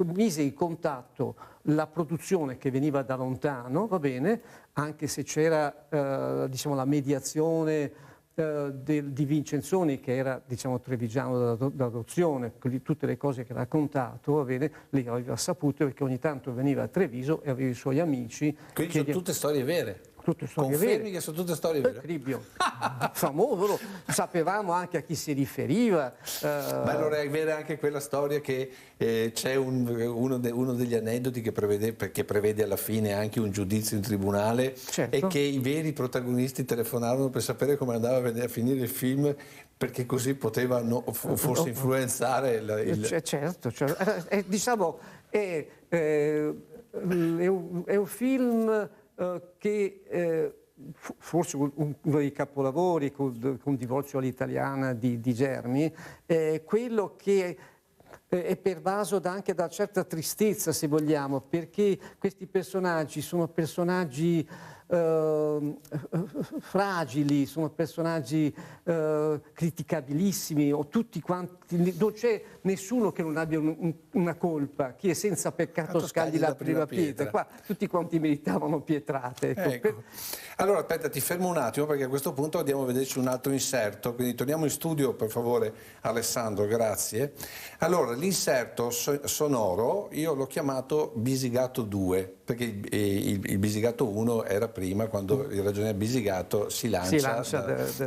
mise in contatto la produzione che veniva da lontano, va bene, anche se c'era diciamo, la mediazione di Vincenzoni, che era diciamo trevigiano d'adozione, tutte le cose che ha raccontato, va bene, lei aveva saputo perché ogni tanto veniva a Treviso e aveva i suoi amici. Quindi sono tutte storie vere? Tutte storie Confermi vere. che sono tutte storie vere? Cribbio, famoso, sapevamo anche a chi si riferiva. Ma allora è vera anche quella storia che c'è uno degli aneddoti che prevede alla fine anche un giudizio in tribunale, certo. E che i veri protagonisti telefonavano per sapere come andava a finire il film, perché così potevano forse influenzare Certo. Diciamo, è un film che forse uno dei capolavori con Divorzio all'italiana di Germi, quello che è pervaso anche da certa tristezza, se vogliamo, perché questi personaggi sono personaggi fragili, sono personaggi criticabilissimi, o tutti quanti, non c'è nessuno che non abbia una colpa, chi è senza peccato scagli la prima pietra. Qua tutti quanti meritavano pietrate. Ecco. Allora aspetta, ti fermo un attimo perché a questo punto andiamo a vederci un altro inserto, quindi torniamo in studio per favore Alessandro, grazie. Allora l'inserto sonoro io l'ho chiamato Bisigato 2, perché il Bisigato 1 era prima, quando il ragionier Bisigato si lancia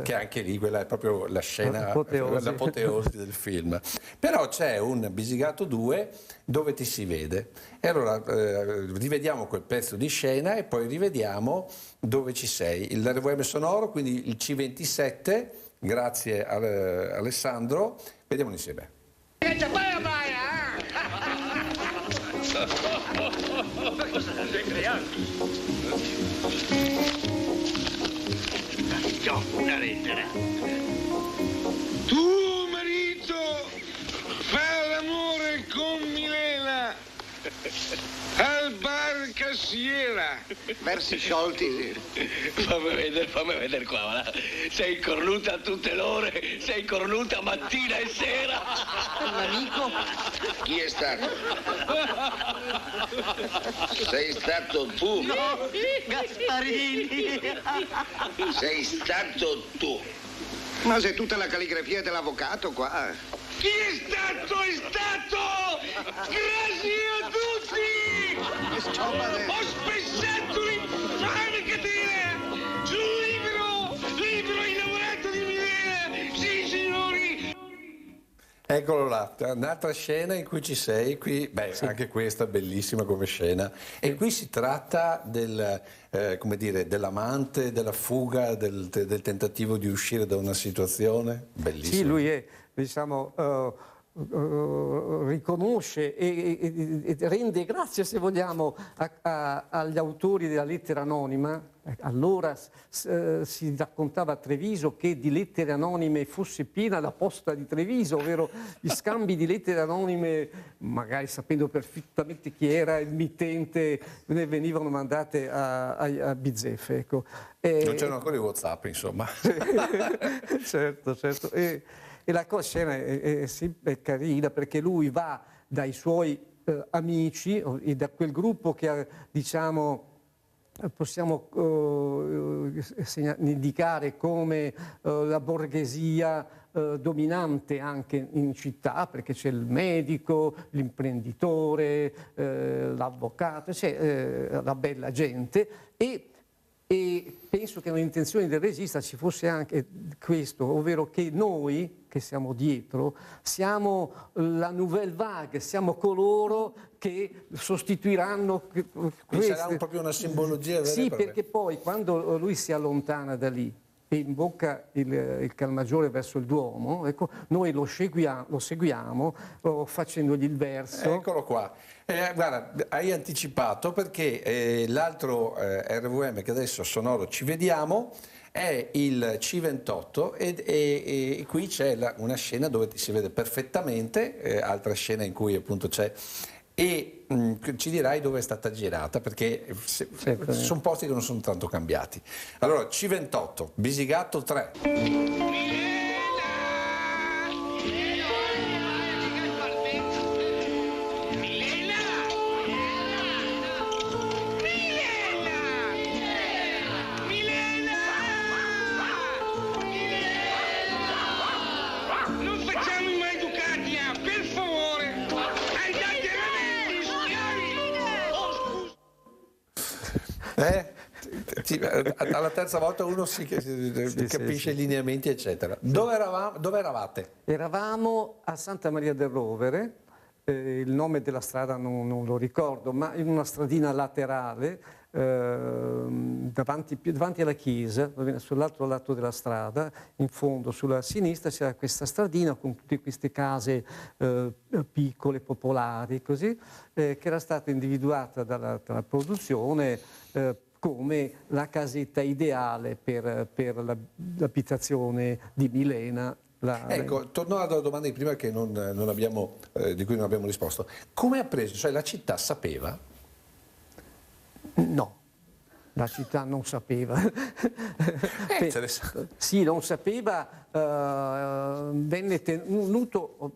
che anche lì quella è proprio la scena, l'apoteosi del film. Però c'è un Bisigato 2 dove ti si vede. E allora rivediamo quel pezzo di scena e poi rivediamo dove ci sei. Il RVM sonoro, quindi il C27, grazie Alessandro, vediamolo insieme. Ma cosa stai creando? C'ho una lettera. Tuo marito fa l'amore con Milena al bar Cassiera. Versi sciolti. Fammi vedere qua, va. Sei cornuta a tutte le ore, sei cornuta mattina e sera. L'amico? Chi è stato? Sei stato tu? No, Gasparini. Sei stato tu. Ma sei tutta la calligrafia dell'avvocato qua. Chi è stato? È stato! Grazie a tutti! Ho spezzato l'infame catena! Libero innamorato di Milena! Sì, signori! Eccolo là, un'altra scena in cui ci sei, qui, sì. Anche questa bellissima come scena. E qui si tratta come dire, dell'amante, della fuga, del tentativo di uscire da una situazione. Bellissimo. Sì, lui è, diciamo, riconosce e rende grazie, se vogliamo, agli autori della lettera anonima. Allora si raccontava a Treviso che di lettere anonime fosse piena la posta di Treviso, ovvero gli scambi di lettere anonime, magari sapendo perfettamente chi era il mittente, ne venivano mandate a bizzeffe. Ecco. Non c'erano ancora i WhatsApp, insomma. Certo. E la scena è carina perché lui va dai suoi amici e da quel gruppo che diciamo possiamo indicare come la borghesia dominante anche in città, perché c'è il medico, l'imprenditore, l'avvocato, c'è la bella gente e penso che nell'intenzione del regista ci fosse anche questo, ovvero che noi, che siamo dietro, siamo la nouvelle vague, siamo coloro che sostituiranno queste. Sarà proprio una simbologia vera. Sì, perché poi quando lui si allontana da lì e imbocca il Calmaggiore verso il Duomo, ecco, noi lo seguiamo facendogli il verso. Eccolo qua. Guarda, hai anticipato perché l'altro RVM che adesso sonoro ci vediamo è il C28 e qui c'è una scena dove ti si vede perfettamente, altra scena in cui appunto c'è, e ci dirai dove è stata girata, perché sono posti che non sono tanto cambiati. Allora, C28, Bisigatto 3. Alla terza volta uno capisce i lineamenti, eccetera. Dove eravate? Eravamo a Santa Maria del Rovere, il nome della strada non lo ricordo, ma in una stradina laterale davanti alla chiesa, sull'altro lato della strada, in fondo sulla sinistra c'era questa stradina con tutte queste case piccole, popolari, così, che era stata individuata dalla produzione come la casetta ideale per l'abitazione di Milena. Ecco, torno alla domanda di prima che di cui non abbiamo risposto. Come ha preso? Cioè la città sapeva? No, la città non sapeva. Sì, non sapeva, venne tenuto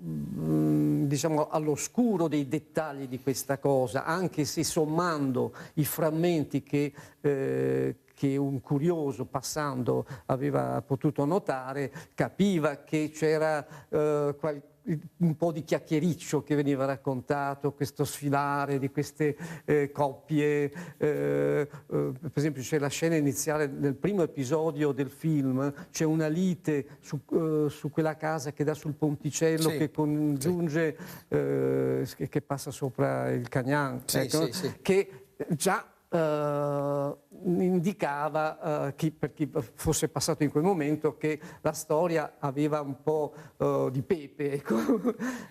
diciamo all'oscuro dei dettagli di questa cosa, anche se sommando i frammenti che un curioso passando aveva potuto notare, capiva che c'era un po' di chiacchiericcio che veniva raccontato, questo sfilare di queste coppie. Per esempio c'è la scena iniziale nel primo episodio del film, c'è una lite su quella casa che dà sul ponticello, sì, che congiunge, sì, che passa sopra il Cagnan, sì, ecco, sì. Che già indicava per chi fosse passato in quel momento che la storia aveva un po' di pepe, ecco.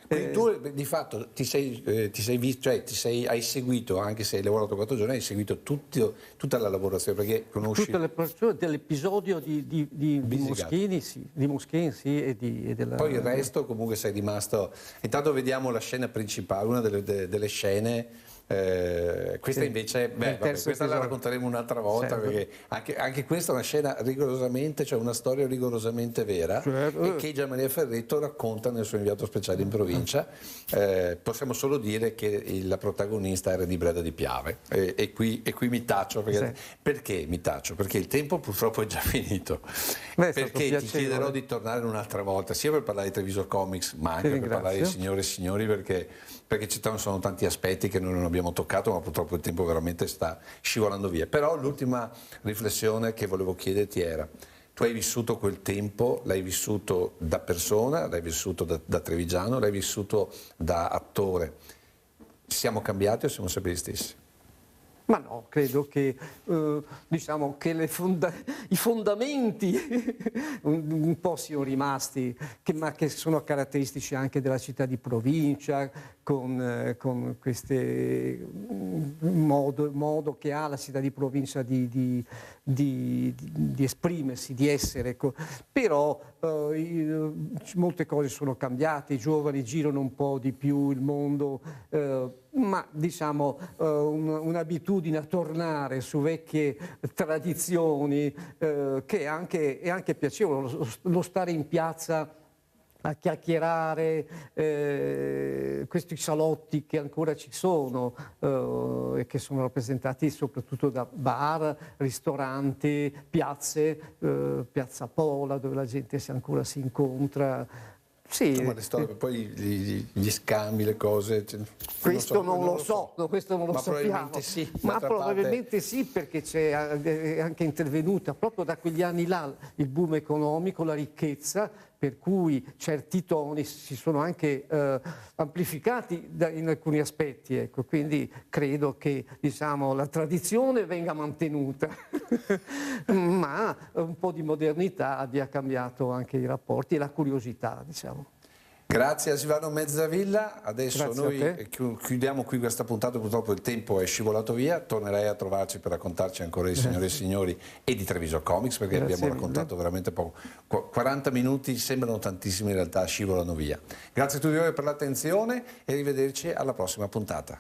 Quindi tu di fatto hai seguito, anche se hai lavorato 4 giorni, hai seguito tutta la lavorazione, perché conosci tutte le persone dell'episodio di Moschini, sì, e della... Poi il resto comunque sei rimasto. Intanto vediamo la scena principale, una delle scene. Questa sì, invece questa la racconteremo un'altra volta, certo, perché anche questa è una scena rigorosamente, cioè una storia rigorosamente vera, certo, e che Gian Maria Ferretto racconta nel suo inviato speciale in provincia. Possiamo solo dire che la protagonista era di Breda di Piave, e qui mi taccio perché, sì, perché mi taccio? Perché il tempo purtroppo è già finito. Perché ti chiederò di tornare un'altra volta, sia per parlare di Treviso Comics, ma anche per parlare di Signore e Signori, perché ci sono tanti aspetti che noi non abbiamo toccato, ma purtroppo il tempo veramente sta scivolando via. Però l'ultima riflessione che volevo chiederti era: tu hai vissuto quel tempo, l'hai vissuto da persona, l'hai vissuto da trevigiano, l'hai vissuto da attore. Siamo cambiati o siamo sempre gli stessi? Ma no, credo che diciamo che i fondamenti un po' siano rimasti, ma che sono caratteristici anche della città di provincia, con queste modo che ha la città di provincia di esprimersi, di essere. Ecco. Però molte cose sono cambiate, i giovani girano un po' di più il mondo, ma diciamo un'abitudine a tornare su vecchie tradizioni che è anche piacevole, lo stare in piazza a chiacchierare, questi salotti che ancora ci sono e che sono rappresentati soprattutto da bar, ristoranti, piazze, Piazza Pola dove la gente ancora si incontra. Sì, ma le storie, poi gli scambi, le cose. Questo non lo so, questo non lo sappiamo. Probabilmente sì. Ma probabilmente sì, perché c'è anche intervenuta proprio da quegli anni là il boom economico, la ricchezza, per cui certi toni si sono anche amplificati in alcuni aspetti. Ecco. Quindi credo che diciamo, la tradizione venga mantenuta, ma un po' di modernità abbia cambiato anche i rapporti e la curiosità, diciamo. Grazie a Silvano Mezzavilla, adesso Grazie noi chiudiamo qui questa puntata, purtroppo il tempo è scivolato via, tornerei a trovarci per raccontarci ancora di Signore e Signori e di Treviso Comics, perché abbiamo raccontato veramente poco. 40 minuti sembrano tantissimi, in realtà scivolano via. Grazie a tutti voi per l'attenzione e arrivederci alla prossima puntata.